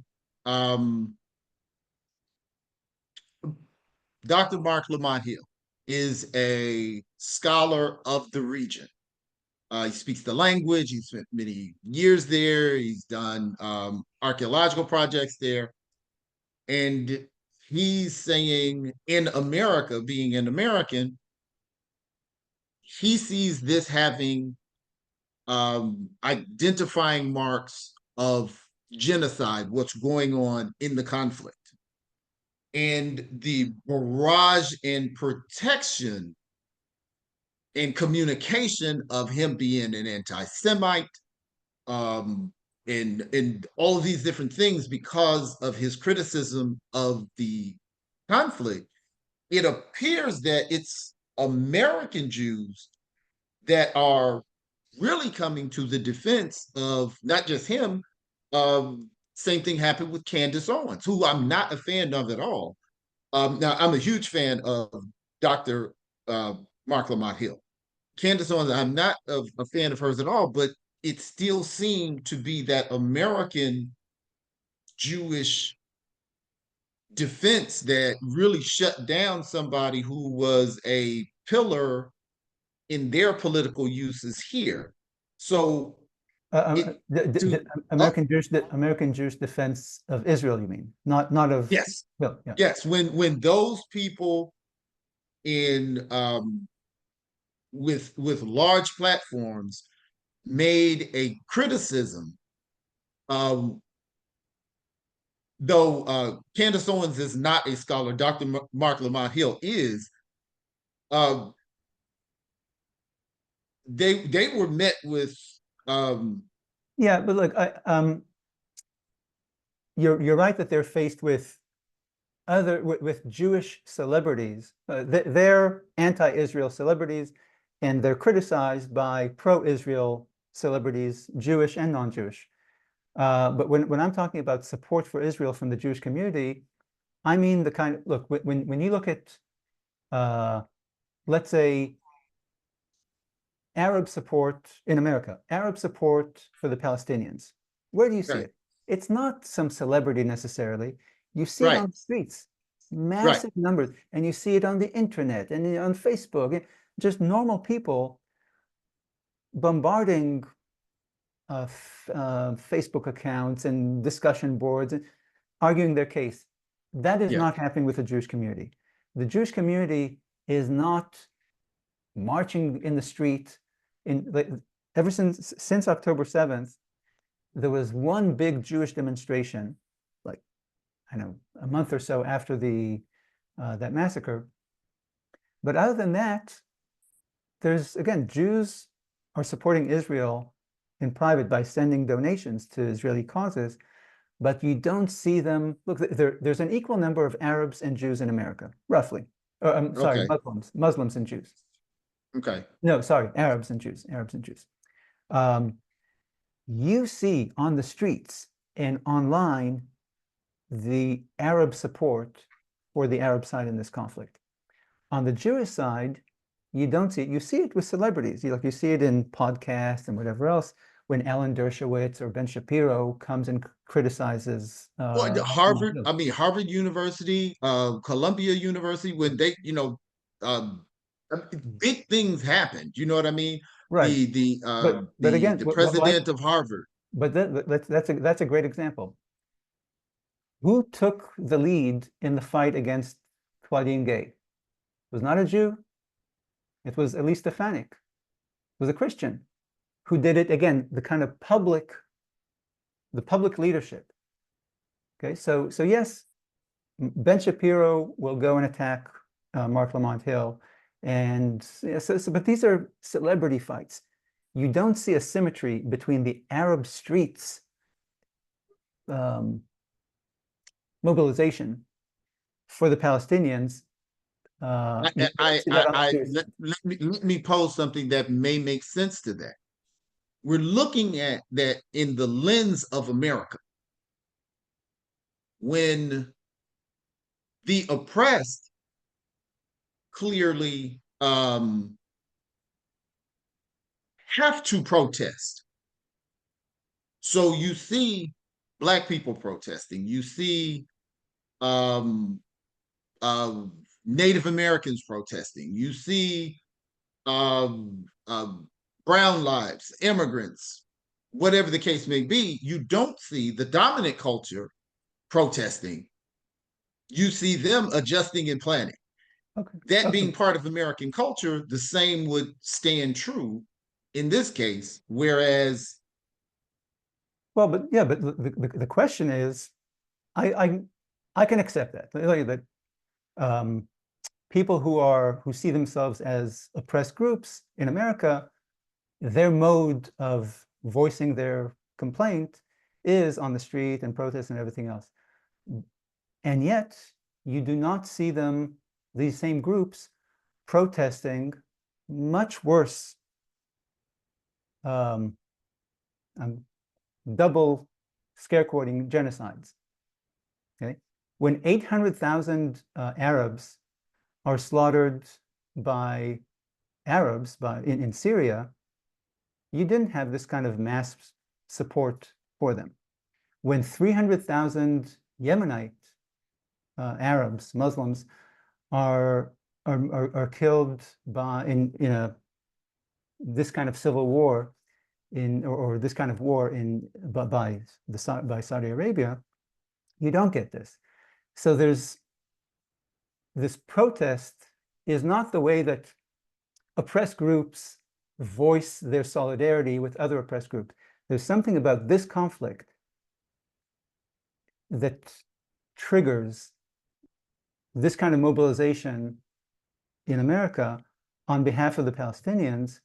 Dr. Mark Lamont Hill is a scholar of the region. He speaks the language. He spent many years there. He's done archaeological projects there. And he's saying in America, being an American, he sees this having identifying marks of genocide, what's going on in the conflict. And the barrage and protection and communication of him being an anti-Semite, and all of these different things because of his criticism of the conflict, it appears that it's American Jews that are really coming to the defense of not just him. Same thing happened with Candace Owens, who I'm not a fan of at all. Now, I'm a huge fan of Dr. Mark Lamont Hill. Candace Owens, I'm not a fan of hers at all, but it still seemed to be that American Jewish defense that really shut down somebody who was a pillar in their political uses here. So American Jewish defense of Israel, you mean? Not of yes, well, yeah. yes. When those people in with large platforms made a criticism, though Candace Owens is not a scholar, Dr. Mark Lamont Hill is. They were met with yeah, but look, you're right that they're faced with with Jewish celebrities. They're anti-Israel celebrities, and they're criticized by pro-Israel celebrities, Jewish and non-Jewish. But when I'm talking about support for Israel from the Jewish community, I mean the kind of, look, when you look at, let's say, Arab support in America, Arab support for the Palestinians. Where do you see Right. it? It's not some celebrity necessarily. You see it Right. on the streets, Right. massive numbers, and you see it on the internet and on Facebook, just normal people bombarding Facebook accounts and discussion boards and arguing their case. That is Yeah. not happening with the Jewish community. The Jewish community is not marching in the street. Ever since October 7th, there was one big Jewish demonstration, like, I know, a month or so after that massacre. But other than that, there's, again, Jews are supporting Israel in private by sending donations to Israeli causes, but you don't see them. Look, there's an equal number of Arabs and Jews in America, roughly. I'm sorry, Okay. Muslims and Jews. Okay. No, sorry, Arabs and Jews. You see on the streets and online the Arab support for the Arab side in this conflict. On the Jewish side, you don't see it. You see it with celebrities. You see it in podcasts and whatever else. When Alan Dershowitz or Ben Shapiro comes and criticizes Well, Malcolm Harvard, X. I mean, Harvard University, Columbia University, when they, um, big things happened. You know what I mean? Right. But again, The president of Harvard. that's a great example. Who took the lead in the fight against Claudine Gay? It was not a Jew. It was Elise Stefanik. It was a Christian who did it, again, the kind of public leadership. Okay, so yes, Ben Shapiro will go and attack Mark Lamont Hill, and but these are celebrity fights. You don't see a symmetry between the Arab streets mobilization for the Palestinians. You don't see that on the Jewish side. Let me pose something that may make sense to that. We're looking at that in the lens of America. When the oppressed clearly have to protest. So you see Black people protesting, you see um, Native Americans protesting, you see brown lives, immigrants, whatever the case may be. You don't see the dominant culture protesting. You see them adjusting and planning. Okay. That being part of American culture, the same would stand true in this case. Whereas, well, but yeah, but the question is, I can accept that people who see themselves as oppressed groups in America, their mode of voicing their complaint is on the street and protest and everything else. And yet you do not see them, these same groups, protesting much worse, I'm double scare quoting, genocides. Okay, when 800,000 Arabs are slaughtered by Arabs in Syria, you didn't have this kind of mass support for them. When 300,000 Yemenite Arabs, Muslims, are killed in this kind of civil war or this kind of war by Saudi Arabia, you don't get this. So there's this protest is not the way that oppressed groups voice their solidarity with other oppressed groups. There's something about this conflict that triggers this kind of mobilization in America on behalf of the Palestinians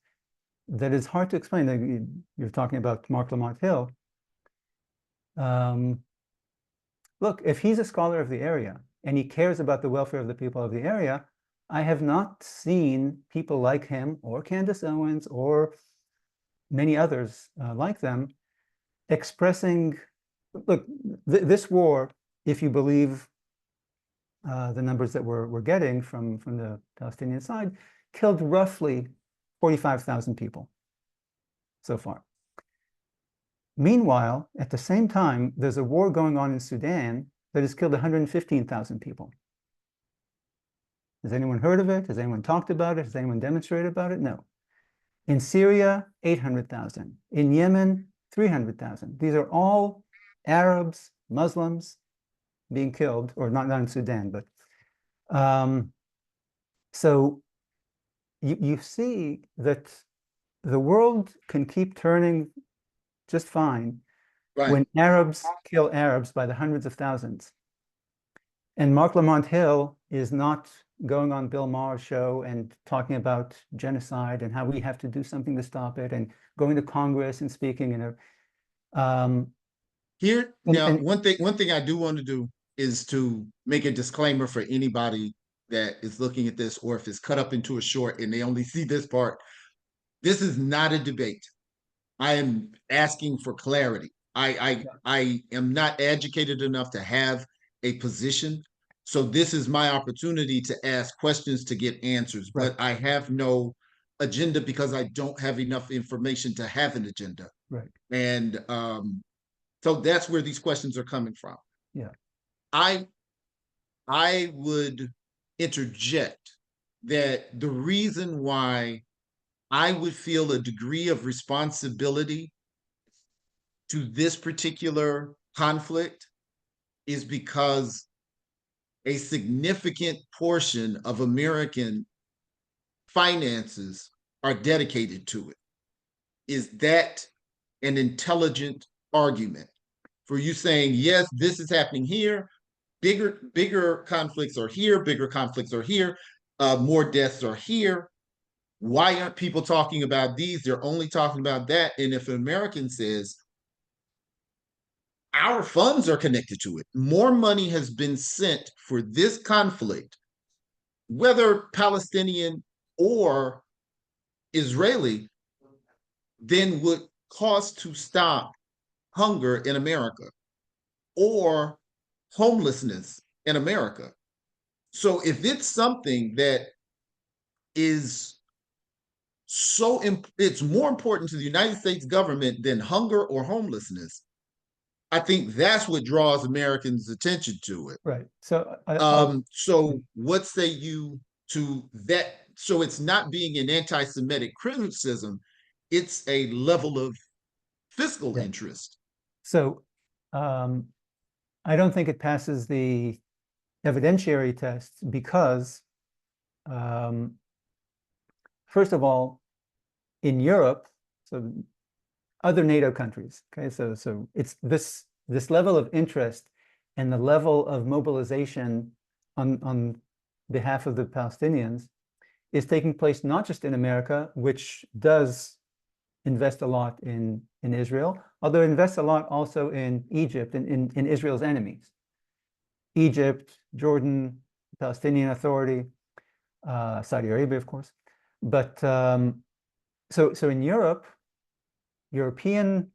that is hard to explain. You're talking about Mark Lamont Hill. Look, if he's a scholar of the area and he cares about the welfare of the people of the area, I have not seen people like him or Candace Owens or many others like them expressing, look, this war, if you believe the numbers that we're getting from the Palestinian side, killed roughly 45,000 people so far. Meanwhile, at the same time, there's a war going on in Sudan that has killed 115,000 people. Has anyone heard of it? Has anyone talked about it? Has anyone demonstrated about it? No. In Syria, 800,000. In Yemen, 300,000. These are all Arabs, Muslims being killed, or not in Sudan, but so you see that the world can keep turning just fine when Arabs kill Arabs by the hundreds of thousands. And Mark Lamont Hill is not going on Bill Maher's show and talking about genocide and how we have to do something to stop it, and going to Congress and speaking. One thing I do want to do is to make a disclaimer for anybody that is looking at this, or if it's cut up into a short and they only see this part. This is not a debate. I am asking for clarity. I am not educated enough to have a position. So this is my opportunity to ask questions to get answers, but I have no agenda because I don't have enough information to have an agenda. Right. And so that's where these questions are coming from. Yeah. I would interject that the reason why I would feel a degree of responsibility to this particular conflict is because a significant portion of American finances are dedicated to it. Is that an intelligent argument for you saying, yes, this is happening here, bigger conflicts are here, bigger conflicts are here, more deaths are here. Why aren't people talking about these? They're only talking about that. And if an American says, our funds are connected to it, more money has been sent for this conflict, whether Palestinian or Israeli, than would cost to stop hunger in America or homelessness in America. So if it's something that is it's more important to the United States government than hunger or homelessness, I think that's what draws Americans' attention to it. Right. So, so what say you to that? So it's not being an anti-Semitic criticism; it's a level of fiscal interest. So, I don't think it passes the evidentiary test because, first of all, in Europe, so other NATO countries, okay, so it's this level of interest and the level of mobilization on behalf of the Palestinians is taking place not just in America, which does invest a lot in Israel, although it invests a lot also in Egypt and in Israel's enemies. Egypt, Jordan, Palestinian Authority, Saudi Arabia, of course. But so in Europe, the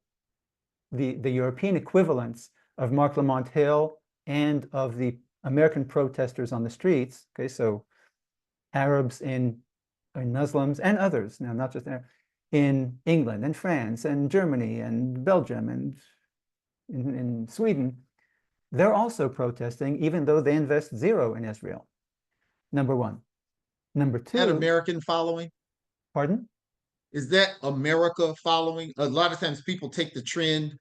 European equivalents of Mark Lamont Hill and of the American protesters on the streets, okay, so Arabs and Muslims and others, now not just Arabs, in England and France and Germany and Belgium and in Sweden, they're also protesting, even though they invest zero in Israel. Number one. Number two. That American following? Pardon? Is that America following? A lot of times people take the trend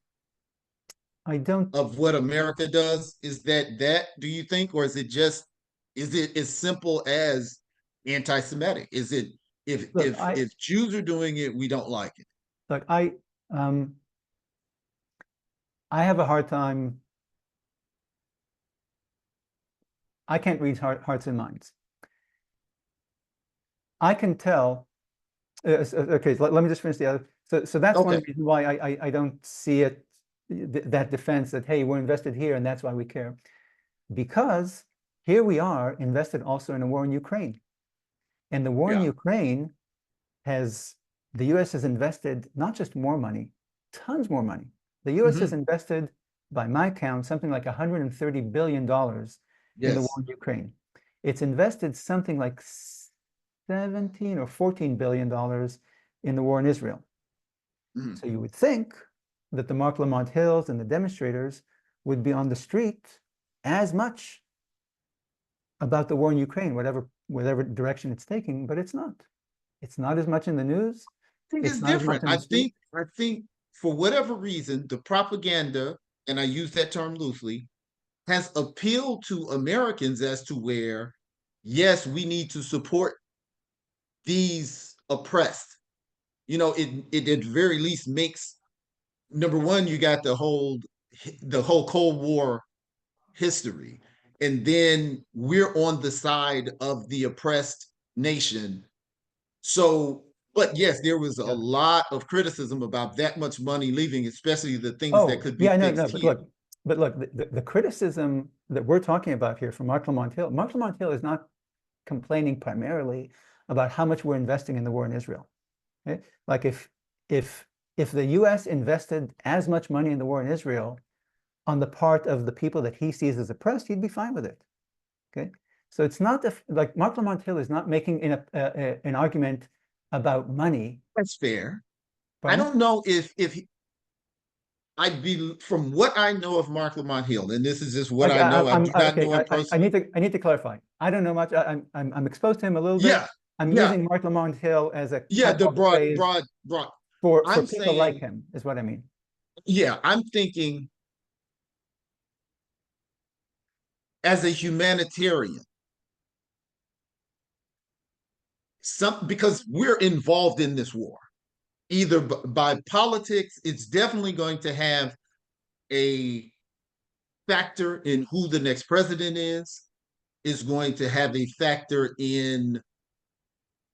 of what America does. Is that, do you think, or is it as simple as anti-Semitic? Is it, if Jews are doing it, we don't like it? Look, I have a hard time. I can't read hearts and minds. I can tell. Okay, let me just finish the other. So that's one reason why I don't see it, that defense that, hey, we're invested here and that's why we care. Because here we are invested also in a war in Ukraine. And the war in Ukraine the US has invested not just more money, tons more money. The US has invested, by my count, something like $130 billion in the war in Ukraine. It's invested something like 17 or $14 billion in the war in Israel. Mhm. So you would think that the Marc Lamont Hills and the demonstrators would be on the street as much about the war in Ukraine, whatever direction it's taking, but it's not. It's not as much in the news. I think It's it's not as much different. in the street. I think for whatever reason, the propaganda, and I use that term loosely, has appealed to Americans as to where, yes, we need to support these oppressed. It at very least makes, number one, you got the whole Cold War history, and then we're on the side of the oppressed nation. So, but yes, there was a Yeah. lot of criticism about that much money leaving, especially the things that Oh, could be yeah, no, fixed no, here. but look, the criticism that we're talking about here from Marc Lamont Hill, Marc Lamont Hill is not complaining primarily about how much we're investing in the war in Israel. Okay? Like if if the US invested as much money in the war in Israel on the part of the people that he sees as oppressed, he'd be fine with it. Okay? So it's not like Marc Lamont Hill is not making an argument about money. That's fair. I Pardon? don't know if I'd be, from what I know of Mark Lamont Hill, and this is just what I know. I do not Okay. know him personally. I need to clarify. I don't know much. I'm exposed to him a little bit. Yeah, I'm yeah, using Marc Lamont Hill as a yeah. The catch-all broad, phrase broad, broad. for I'm people like saying, him, is what I mean. yeah, I'm thinking as a humanitarian, because we're involved in this war, either by politics, it's definitely going to have a factor in who the next president is going to have a factor in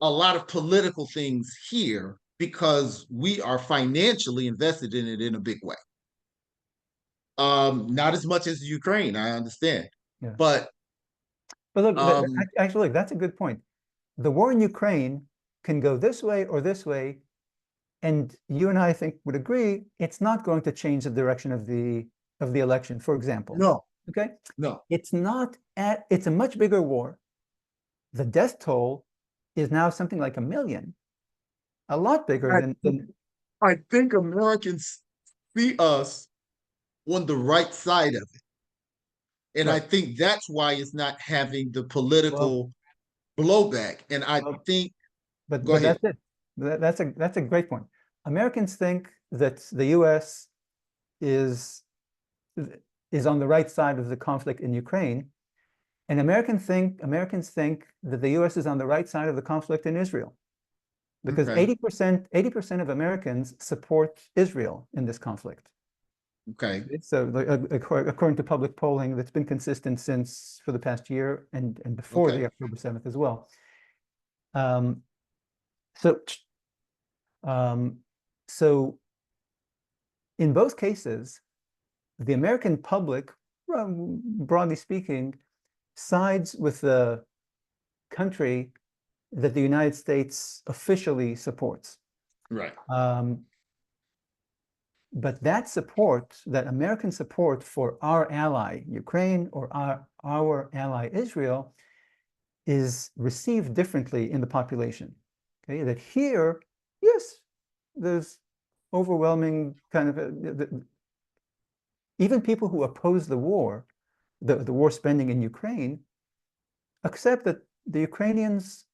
a lot of political things here because we are financially invested in it in a big way. Not as much as Ukraine, I understand, Yeah. but But look, um, actually, that's a good point. The war in Ukraine can go this way or this way, and you and I think would agree it's not going to change the direction of the election, for example. no, Okay? no. It's a much bigger war. The death toll is now something like 1 million, a lot bigger I, than I think Americans see us on the right side of it. And I right. think that's why it's not having the Well, political blowback. And I well, think, but go ahead. that's it. That's a great point. Americans think that the U.S. is is on the right side of the conflict in Ukraine, and Americans think that the U.S. is on the right side of the conflict in Israel, because Okay. 80% of Americans support Israel in this conflict. Okay. So, according to public polling, that's been consistent since for the past year and before Okay. the October 7th as well. Um, so, um, so in both cases, the American public, broadly speaking, sides with the country that the United States officially supports. Right. But that support, that American support for our ally, Ukraine, or our ally, Israel, is received differently in the population. Okay, that here, yes, there's overwhelming kind of, even people who oppose the war, the war spending in Ukraine, accept that the Ukrainians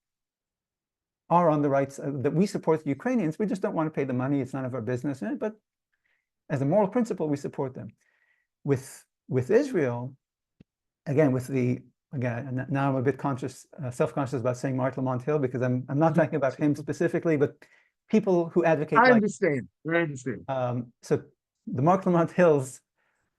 are on the right side, that we support the Ukrainians. We just don't want to pay the money. It's none of our business. But as a moral principle, we support them. With Israel, again, now I'm a bit self-conscious about saying Marc Lamont Hill because I'm not talking about him specifically, but people who advocate I like understand. I understand. so the Marc Lamont Hills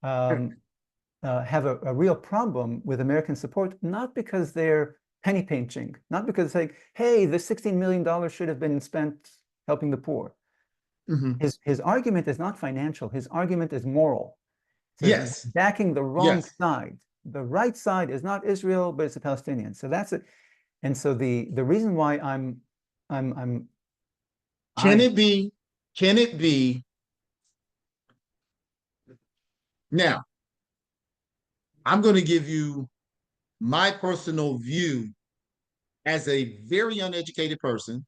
have a real problem with American support, not because they're penny pinching, not because like, hey, the $16 million should have been spent helping the poor. Mhm. His argument is not financial. His argument is moral. So Yes. backing the wrong Yes. side. The right side is not Israel, but it's the Palestinians. So that's it. And so the reason why I'm Can I it be? Can it be? Now, I'm going to give you my personal view as a very uneducated person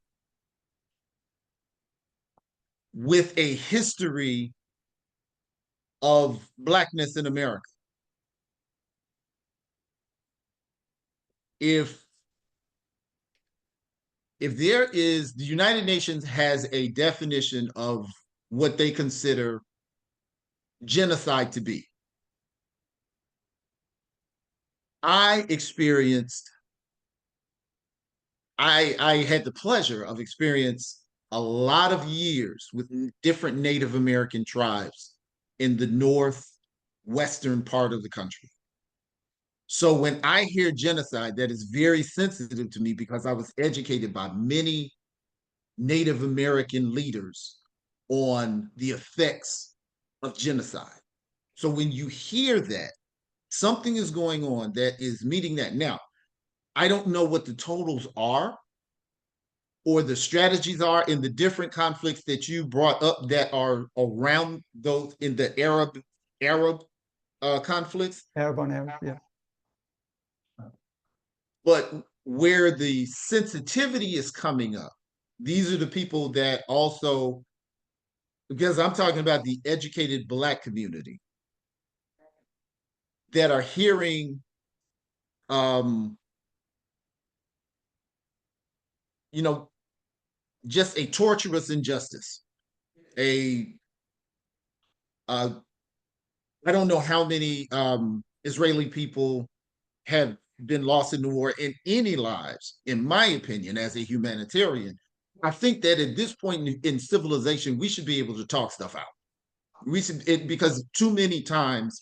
with a history of Blackness in America. If there is, the United Nations has a definition of what they consider genocide to be. I experienced, I had the pleasure of experience a lot of years with different Native American tribes in the northwestern part of the country. So when I hear genocide, that is very sensitive to me because I was educated by many Native American leaders on the effects of genocide. So when you hear that, something is going on that is meeting that. Now, I don't know what the totals are or the strategies are in the different conflicts that you brought up that are around those in the Arab conflicts. Arab on Arab, yeah. But where the sensitivity is coming up, these are the people that also, because I'm talking about the educated Black community that are hearing, um, you know, just a torturous injustice. Uh, I don't know how many Israeli people have been lost in the war in any lives, in my opinion, as a humanitarian. I think that at this point in civilization, we should be able to talk stuff out. We should, because too many times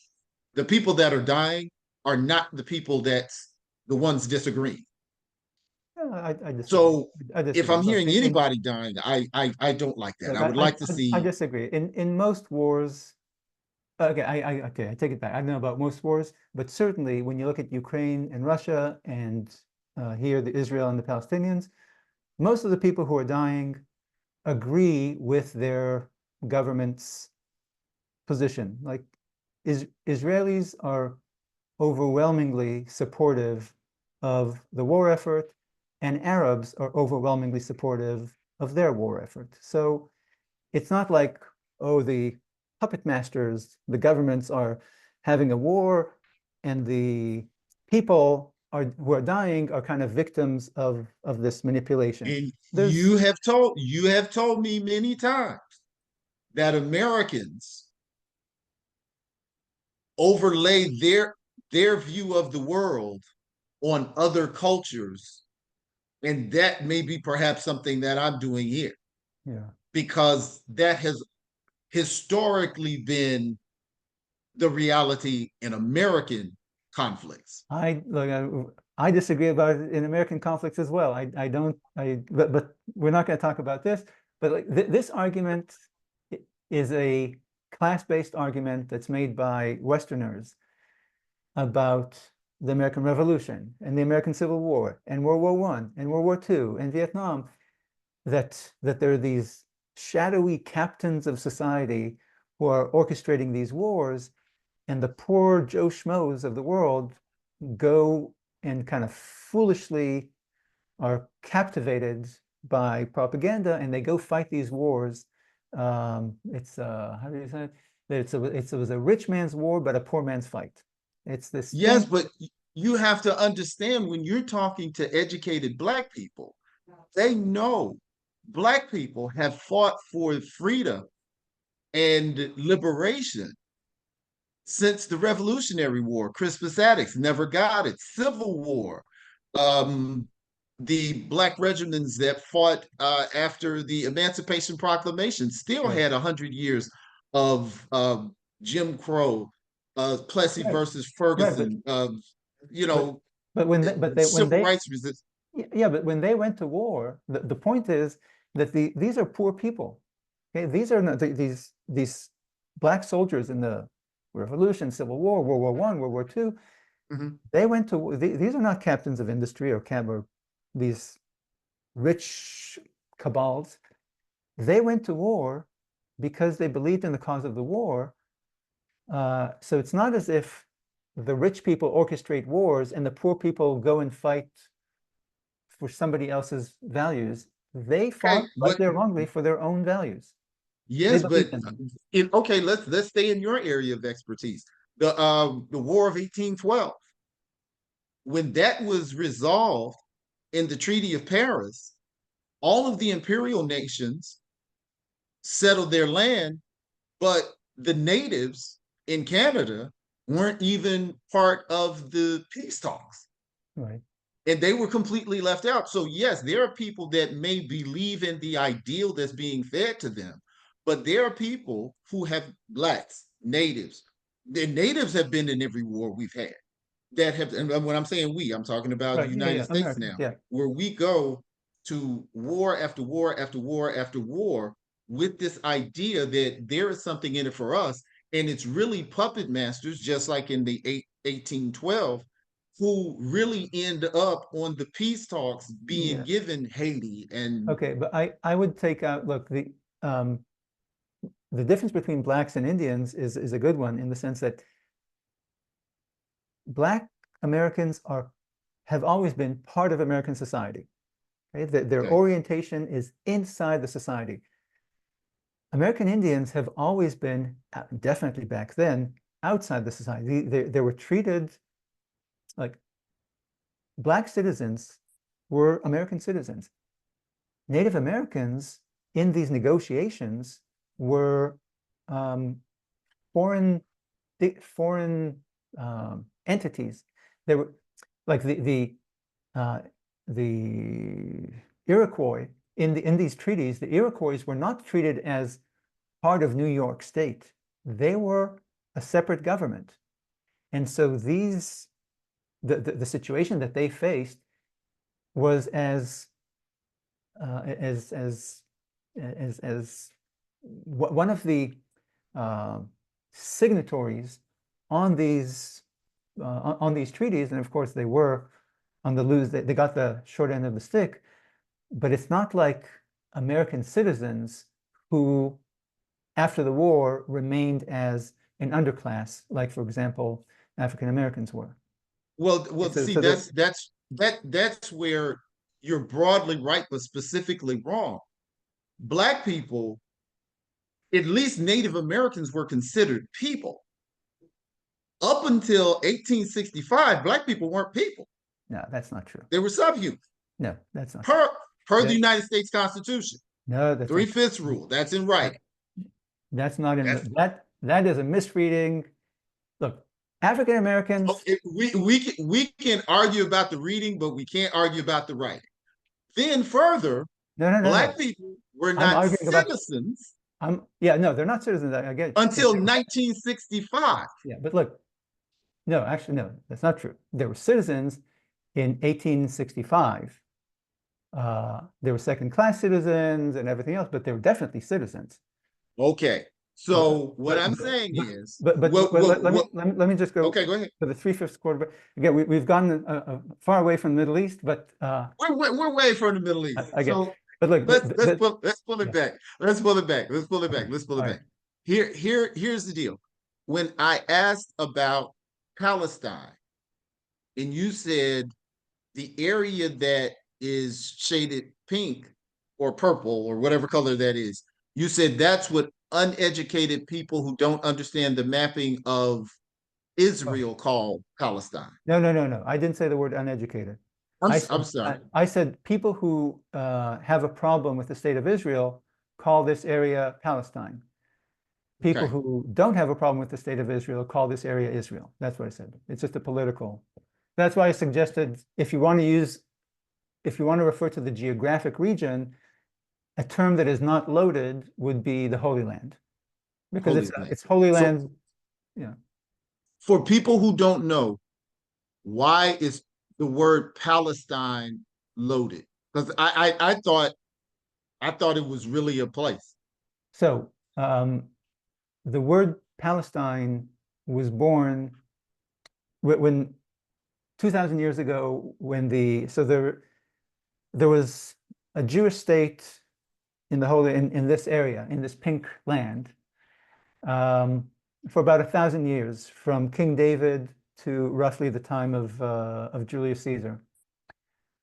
the people that are dying are not the people that's the ones disagreeing. I disagree. So I if disagree. I'm Look, hearing anybody dying, I don't like that. look, I would like to I see. disagree. In most wars, okay, okay, I take it back. I don't know about most wars, but certainly when you look at Ukraine and Russia and here the Israel and the Palestinians, most of the people who are dying agree with their government's position. Like Israelis are overwhelmingly supportive of the war effort, and Arabs are overwhelmingly supportive of their war effort. So it's not like, oh, the puppet masters, the governments are having a war, and the people who are dying are kind of victims of this manipulation. And There's you have told me many times that Americans overlay their view of the world on other cultures, and that may be perhaps something that I'm doing here yeah. because that has historically been the reality in American conflicts. I disagree about it in American conflicts as well. I don't but we're not going to talk about this. But like this argument is a class-based argument that's made by Westerners about the American Revolution and the American Civil War and World War I and World War II and Vietnam, that there are these shadowy captains of society who are orchestrating these wars, and the poor Joe Schmoes of the world go and kind of foolishly are captivated by propaganda, and they go fight these wars. It's how do you say it? It was a rich man's war, but a poor man's fight. It's this Yes, thing. but you have to understand when you're talking to educated Black people, they know Black people have fought for freedom and liberation since the Revolutionary War. Crispus Attucks never got it. Civil War. Um, the Black regiments that fought after the Emancipation Proclamation still Right, had 100 years of Jim Crow, Plessy right, versus right. Ferguson, you But know, but when civil they rights resistance. yeah, but when they went to war, the point is that these are poor people. Okay, these are not these Black soldiers in the Revolution, Civil War, World War I, World War II. Mhm. They went to these are not captains of industry or these rich cabals. They went to war because they believed in the cause of the war. So it's not as if the rich people orchestrate wars and the poor people go and fight for somebody else's values. They Okay, fought, but rightly or wrongly, for their own values. They yes, but believed in them. okay, let's stay in your area of expertise. The War of 1812. When that was resolved in the Treaty of Paris, all of the imperial nations settled their land, but the natives in Canada weren't even part of the peace talks. Right. And they were completely left out. So, yes, there are people that may believe in the ideal that's being fed to them, but there are people who have blacks, natives. The natives have been in every war we've had that have, and when I'm saying we, I'm talking about the Right. Yeah. United Yeah. States Americans. now, Yeah. where we go to war after war after war after war with this idea that there is something in it for us. And it's really puppet masters, just like in the 1812, who really end up on the peace talks being Yeah. given Haiti and Okay. But I would take out, look, um, the difference between blacks and Indians is a good one in the sense that Black Americans have always been part of American society. Right? Their okay. orientation is inside the society. American Indians have always been, definitely back then, outside the society. They were treated like Black citizens were American citizens. Native Americans in these negotiations were um, foreign foreign entities. They were like uh, the Iroquois in these treaties. The Iroquois were not treated as part of New York State. They were a separate government, and so the situation that they faced was as one of the uh, signatories on these treaties, and of course they were on the loose. They got the short end of the stick, but it's not like American citizens who, after the war, remained as an underclass, like for example, African Americans were. So, See, so that that's where you're broadly right, but specifically wrong. Black people, at least Native Americans, were considered people. Up until 1865, Black people weren't people. no, that's not true. They were subhuman. No, that's not true. Per the That, United States Constitution. no, that's not true. 3/5 rule. That's in writing. That's not in That's that is a misreading. Look, African Americans. okay. We can argue about the reading, but we can't argue about the writing. Then further, No, no, no, no. Black people were I'm not arguing about. citizens Yeah, no, they're not citizens. I get it. until 1965. Yeah, but look, no, actually, no, that's not true. They were citizens in 1865. They were second-class citizens and everything else, but they were definitely citizens. Okay. But So what I'm saying is, let me just go okay, go ahead. to the 3/5 quarter. Again, we've gone far away from the Middle East, but We're way from the Middle East. I get. So But look, let's pull it yeah. back. Let's pull it back. Let's pull it back. Let's pull it All back. right. Here's the deal. When I asked about Palestine, and you said the area that is shaded pink or purple or whatever color that is, you said that's what uneducated people who don't understand the mapping of Oh, Israel call Palestine. no, no, no, no. I didn't say the word uneducated. I'm sorry. I said people who have a problem with the state of Israel call this area Palestine. People Okay. who don't have a problem with the state of Israel call this area Israel. That's what I said. It's just a political. That's why I suggested if you want to refer to the geographic region, a term that is not loaded would be the Holy Land, because Holy Land. it's Holy So Land. Yeah. for people who don't know, why is the word Palestine loaded? Because I thought it was really a place. So the word Palestine was born when 2,000 years ago, when there was a Jewish state in the Holy in this area, in this pink land, for about 1,000 years, from King David to roughly the time of Julius Caesar.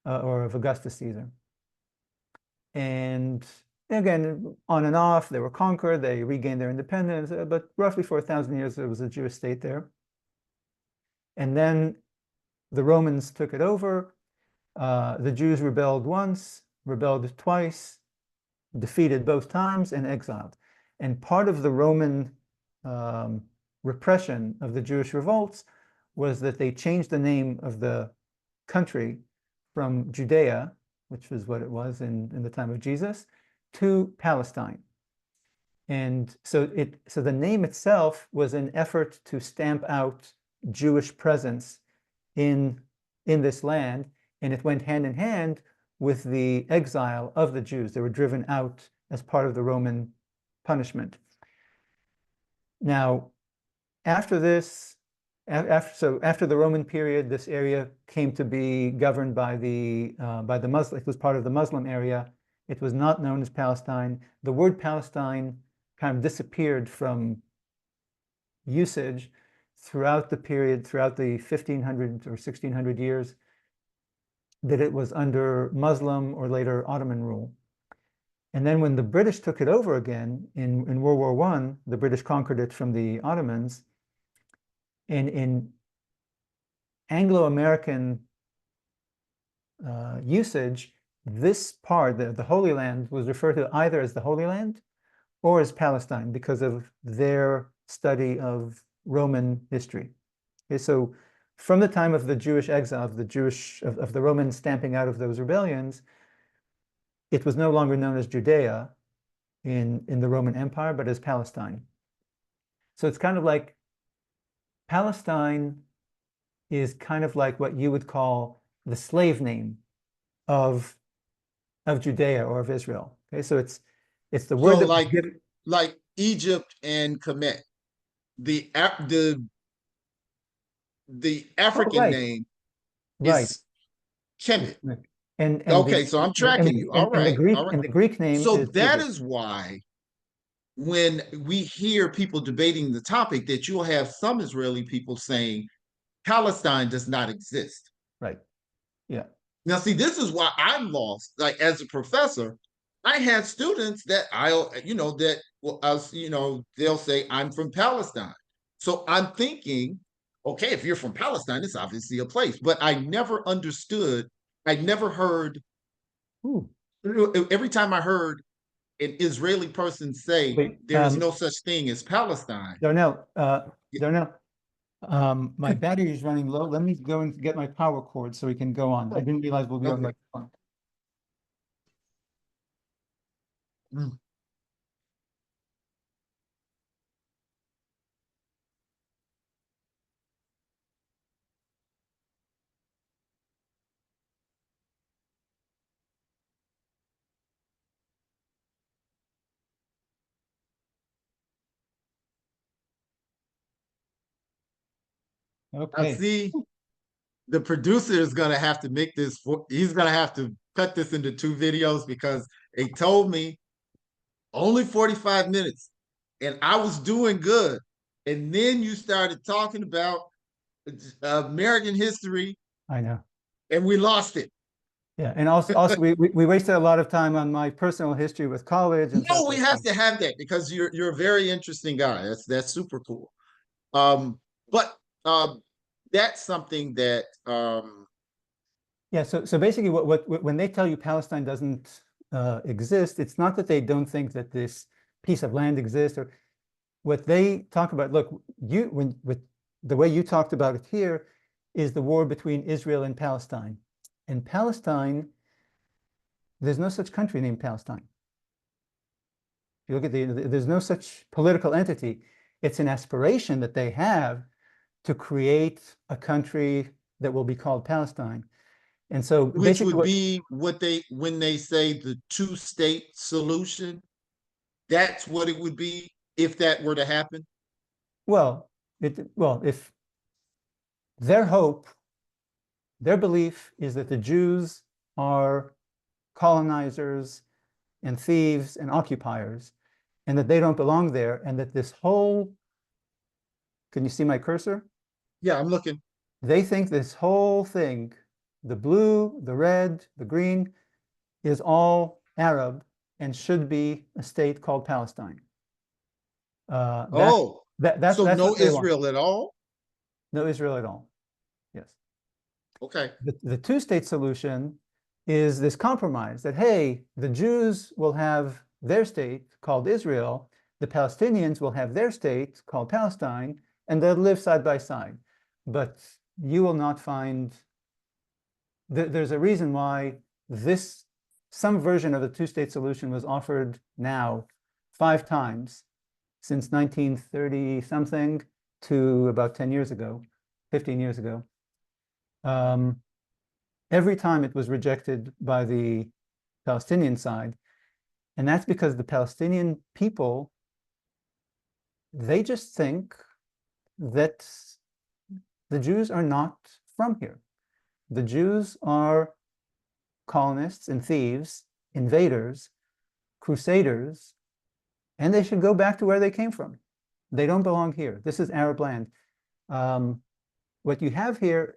or of Augustus Caesar. And again, on and off, they were conquered, they regained their independence, but roughly for 1,000 years, there was a Jewish state there. And then the Romans took it over. The Jews rebelled once, rebelled twice, defeated both times, and exiled. And part of the Roman repression of the Jewish revolts was that they changed the name of the country from Judea, which was what it was in the time of Jesus, to Palestine. And so the name itself was an effort to stamp out Jewish presence in this land, and it went hand in hand with the exile of the Jews. They were driven out as part of the Roman punishment. Now, after this, after the Roman period, this area came to be governed by the Muslim. It was part of the Muslim area. It was not known as Palestine. The word Palestine kind of disappeared from usage throughout the period, throughout the 1500 or 1600 years that it was under Muslim or later Ottoman rule. And then when the British took it over again in World War I, the British conquered it from the Ottomans. And in Anglo-American usage, this part, the Holy Land, was referred to either as the Holy Land or as Palestine because of their study of Roman history. Okay, so from the time of the Jewish exile, of the Roman stamping out of those rebellions, it was no longer known as Judea in the Roman Empire, but as Palestine. So it's kind of like Palestine is kind of like what you would call the slave name of Judea or of Israel. Okay, so it's the word So that was given. like Egypt and Kemet, the African Right, name right. is Kemet. And Okay, so I'm tracking you. All and the right, all right. Greek name So is that Egypt. is why when we hear people debating the topic, that you'll have some Israeli people saying Palestine does not exist. Right. Yeah. Now, see, this is why I'm lost. Like as a professor, I had students that they'll say I'm from Palestine. So I'm thinking, okay, if you're from Palestine, it's obviously a place. But I never understood. I never heard. Ooh. Every time I heard an Israeli person say Wait, there is no such thing as Palestine. Darnell, my battery is running low. Let me go and get my power cord so we can go on. I didn't realize we'll be on Okay. like phone. Mm. I Okay. see the producer is going to have to make this. He's going to have to cut this into 2 videos because they told me only 45 minutes and I was doing good. And then you started talking about American history I know. and we lost it. Yeah, and also we wasted a lot of time on my personal history with college and No, such. we have to have that because you're a very interesting guy. That's super cool. But that's something that Yeah, so basically what when they tell you Palestine doesn't exist, it's not that they don't think that this piece of land exists, or what they talk about. Look, with the way you talked about it here is the war between Israel and Palestine. In Palestine, there's no such country named Palestine. If you look at there's no such political entity. It's an aspiration that they have to create a country that will be called Palestine. And so which basically would be when they say the two-state solution, that's what it would be if that were to happen. if their hope, their belief is that the Jews are colonizers and thieves and occupiers, and that they don't belong there, and that this whole, can you see my cursor? Yeah, I'm looking. They think this whole thing The blue, the red, the green is all Arab and should be a state called Palestine. Uh, that, Oh, that's so that's no what they want. Israel at all? No Israel at all. Yes. Okay. The two-state solution is this compromise that, hey, the Jews will have their state called Israel, the Palestinians will have their state called Palestine, and they'll live side by side. But you will not find, there's a reason why some version of the two-state solution was offered now 5 times since 1930 something to about 10 years ago, 15 years ago. Every time it was rejected by the Palestinian side. And that's because the Palestinian people, they just think that the Jews are not from here. The Jews are colonists and thieves, invaders, crusaders, and they should go back to where they came from. They don't belong here. This is Arab land. What you have here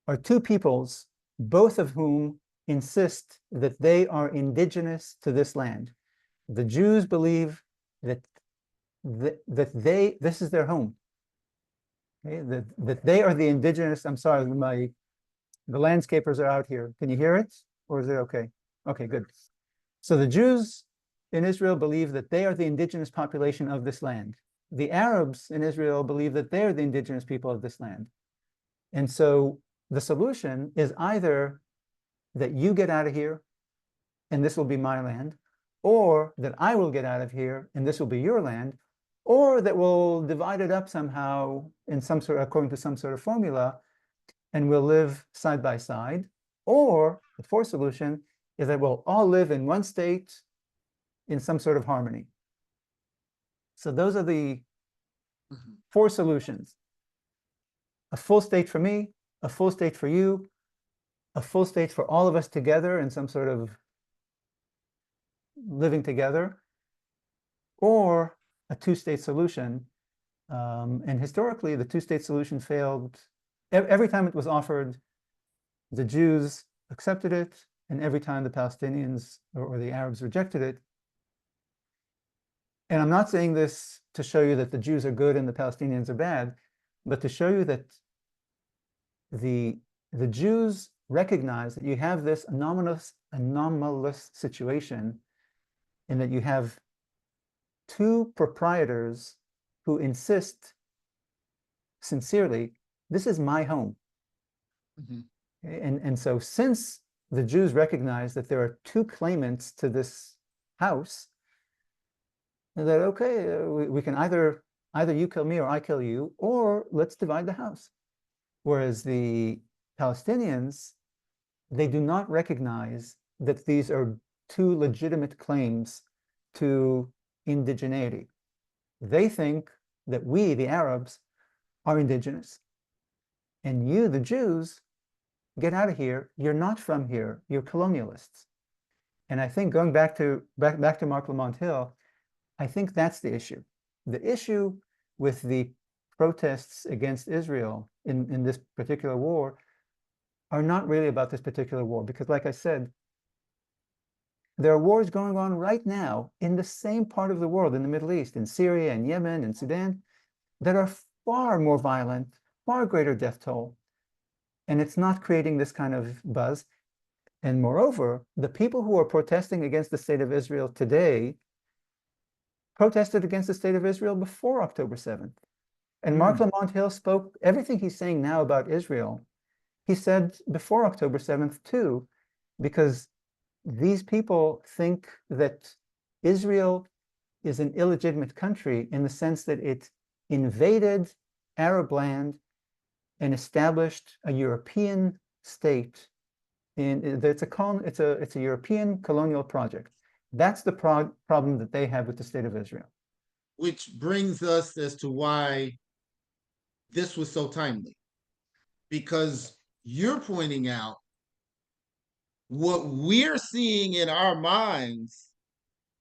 are two peoples, both of whom insist that they are indigenous to this land. The Jews believe that this is their home. Okay? That they are the indigenous. I'm sorry, the landscapers are out here. Can you hear it? Or is it okay? Okay, good. So the Jews in Israel believe that they are the indigenous population of this land. The Arabs in Israel believe that they're the indigenous people of this land. And so the solution is either that you get out of here and this will be my land, or that I will get out of here and this will be your land, or that we'll divide it up somehow in some sort, according to some sort of formula, and we'll live side by side. Or the fourth solution is that we'll all live in one state in some sort of harmony. So those are the four solutions. A full state for me, a full state for you, a full state for all of us together in some sort of living together, or a two-state solution. And historically, the two-state solution failed. Every time it was offered, the Jews accepted it, and every time the Palestinians or the Arabs rejected it. And I'm not saying this to show you that the Jews are good and the Palestinians are bad, but to show you that the Jews recognize that you have this anomalous situation in that you have two proprietors who insist sincerely, this is my home. And so since the Jews recognize that there are two claimants to this house, that okay, we can either you kill me or I kill you, or let's divide the house. Whereas the Palestinians, they do not recognize that these are two legitimate claims to indigeneity. They think that we, the Arabs, are indigenous. And you, the Jews, get out of here. You're not from here. You're colonialists. And I think going back to Mark Lamont Hill, I think that's the issue. The issue with the protests against Israel in this particular war are not really about this particular war, because like I said, there are wars going on right now in the same part of the world, in the Middle East, in Syria and Yemen and Sudan, that are far more violent, far greater death toll, and it's not creating this kind of buzz. And moreover, the people who are protesting against the state of Israel today protested against the state of Israel before October 7th. And Mark Lamont Hill spoke, everything he's saying now about Israel, he said before October 7th too, because these people think that Israel is an illegitimate country in the sense that it invaded Arab land and established a European state. It's a European colonial project. That's the problem that they have with the state of Israel. Which brings us as to why this was so timely, because you're pointing out what we're seeing in our minds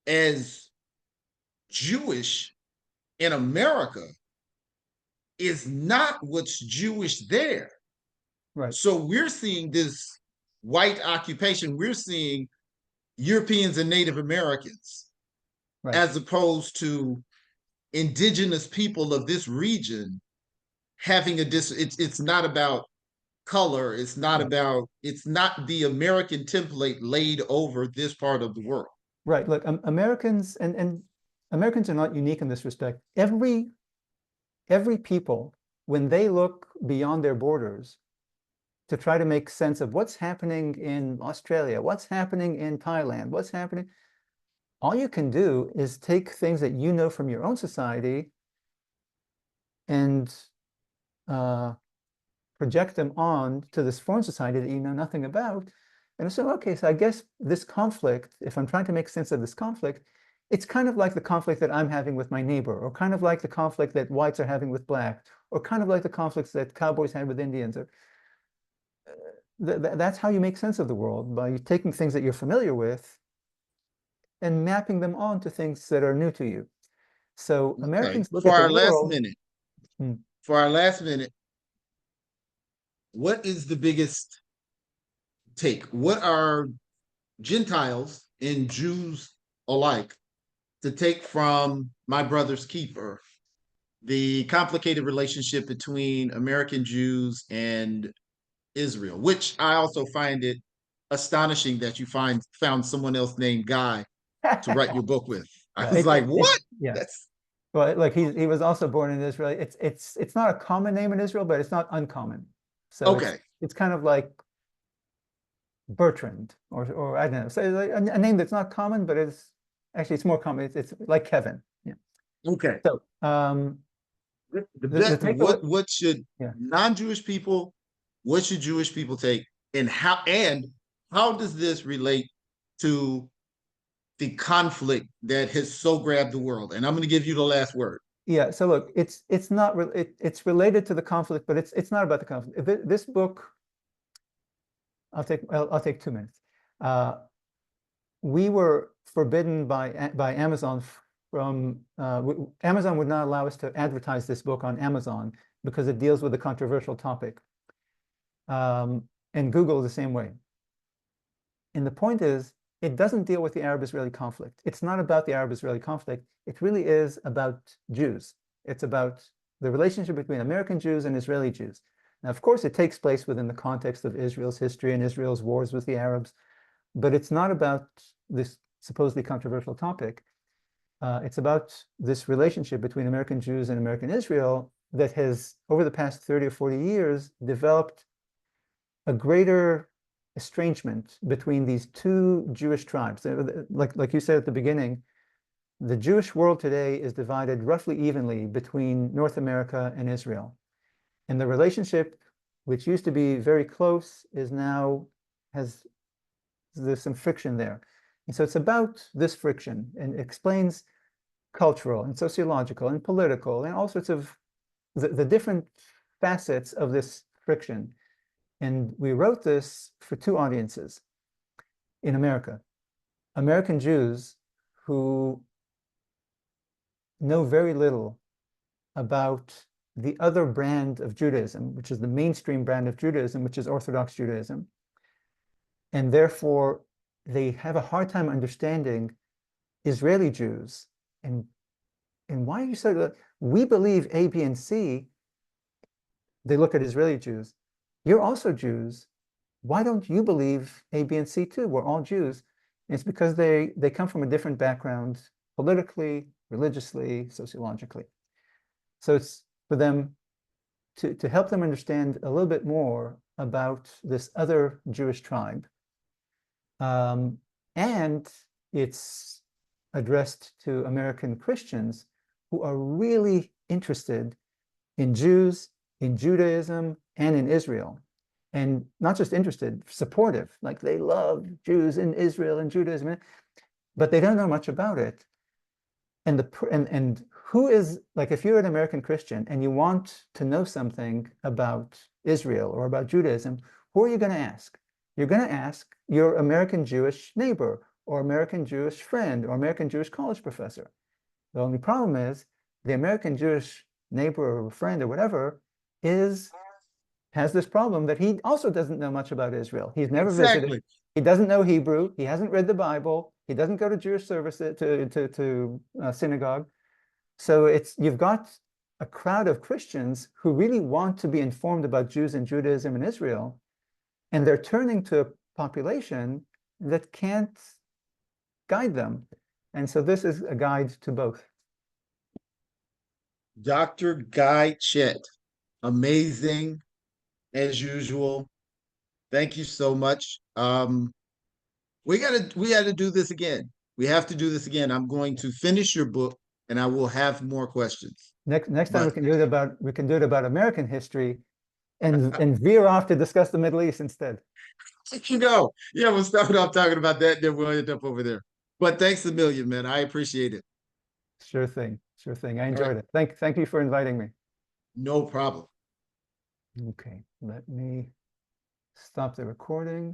as Jewish in America is not what's Jewish there. Right. So we're seeing this white occupation, we're seeing Europeans and Native Americans, Right. as opposed to indigenous people of this region having it's not about color, Right. it's not the American template laid over this part of the world. Right. Look, Americans and Americans are not unique in this respect. Every people, when they look beyond their borders to try to make sense of what's happening in Australia, what's happening in Thailand, what's happening, all you can do is take things that you know from your own society and project them on to this foreign society that you know nothing about. And so, okay, so I guess this conflict, if I'm trying to make sense of this conflict, it's kind of like the conflict that I'm having with my neighbor, or kind of like the conflict that whites are having with black, or kind of like the conflicts that cowboys had with Indians. Or, that's how you make sense of the world, by taking things that you're familiar with and mapping them onto things that are new to you. So Okay. Americans look at the world. Hmm. For our last minute, what is the biggest take? What are Gentiles and Jews alike to take from My Brother's Keeper, the complicated relationship between American Jews and Israel, which I also find it astonishing that you found someone else named Guy to write your book with. I Yeah, was like, what? yeah. That's Well, like he was also born in Israel. It's not a common name in Israel, but it's not uncommon. So okay. it's kind of like Bertrand, or I don't know. So it's like a name that's not common, but it's more common. It's like Kevin. Yeah. Okay. So the takeaway. What should Yeah. non-Jewish people, what should Jewish people take, and how does this relate to the conflict that has so grabbed the world? And I'm going to give you the last word. Yeah. So look, it's not it's related to the conflict, but it's not about the conflict. This book, I'll take 2 minutes. We were forbidden by Amazon from Amazon would not allow us to advertise this book on Amazon because it deals with a controversial topic. And Google the same way. And the point is, it doesn't deal with the Arab-Israeli conflict. It's not about the Arab-Israeli conflict. It really is about Jews. It's about the relationship between American Jews and Israeli Jews. Now, of course, it takes place within the context of Israel's history and Israel's wars with the Arabs, but it's not about this supposedly controversial topic. It's about this relationship between American Jews and American Israel that has, over the past 30 or 40 years, developed a greater estrangement between these two Jewish tribes. Like you said at the beginning, the Jewish world today is divided roughly evenly between North America and Israel. And the relationship, which used to be very close, there's some friction there. And so it's about this friction, and it explains cultural and sociological and political and all sorts of the different facets of this friction. And we wrote this for two audiences in America. American Jews who know very little about the other brand of Judaism, which is the mainstream brand of Judaism, which is Orthodox Judaism. And therefore, they have a hard time understanding Israeli Jews. And why are you so, we believe A, B, and C. They look at Israeli Jews. You're also Jews. Why don't you believe A, B, and C too? We're all Jews. And it's because they come from a different background, politically, religiously, sociologically. So it's for them to help them understand a little bit more about this other Jewish tribe. And it's addressed to American Christians who are really interested in Jews, in Judaism, and in Israel. And not just interested, supportive, like they love Jews in Israel and Judaism, but they don't know much about it. And who is, like, if you're an American Christian and you want to know something about Israel or about Judaism, who are you going to ask? You're going to ask your American Jewish neighbor or American Jewish friend or American Jewish college professor. The only problem is the American Jewish neighbor or friend or whatever has this problem that he also doesn't know much about Israel. He's never visited. Exactly. He doesn't know Hebrew. He hasn't read the Bible. He doesn't go to Jewish services, to synagogue. So you've got a crowd of Christians who really want to be informed about Jews and Judaism in Israel, and they're turning to a population that can't guide them. And so this is a guide to both. Dr. Guy Chet, amazing as usual. Thank you so much. We gotta do this again. We have to do this again. I'm going to finish your book and I will have more questions. Next time But we can do it about American history and veer off to discuss the Middle East instead. Yeah, we'll start off talking about that, then we'll end up over there. But thanks a million, man. I appreciate it. Sure thing. Sure thing. I All right. enjoyed it. Thank you for inviting me. No problem. Okay, let me stop the recording.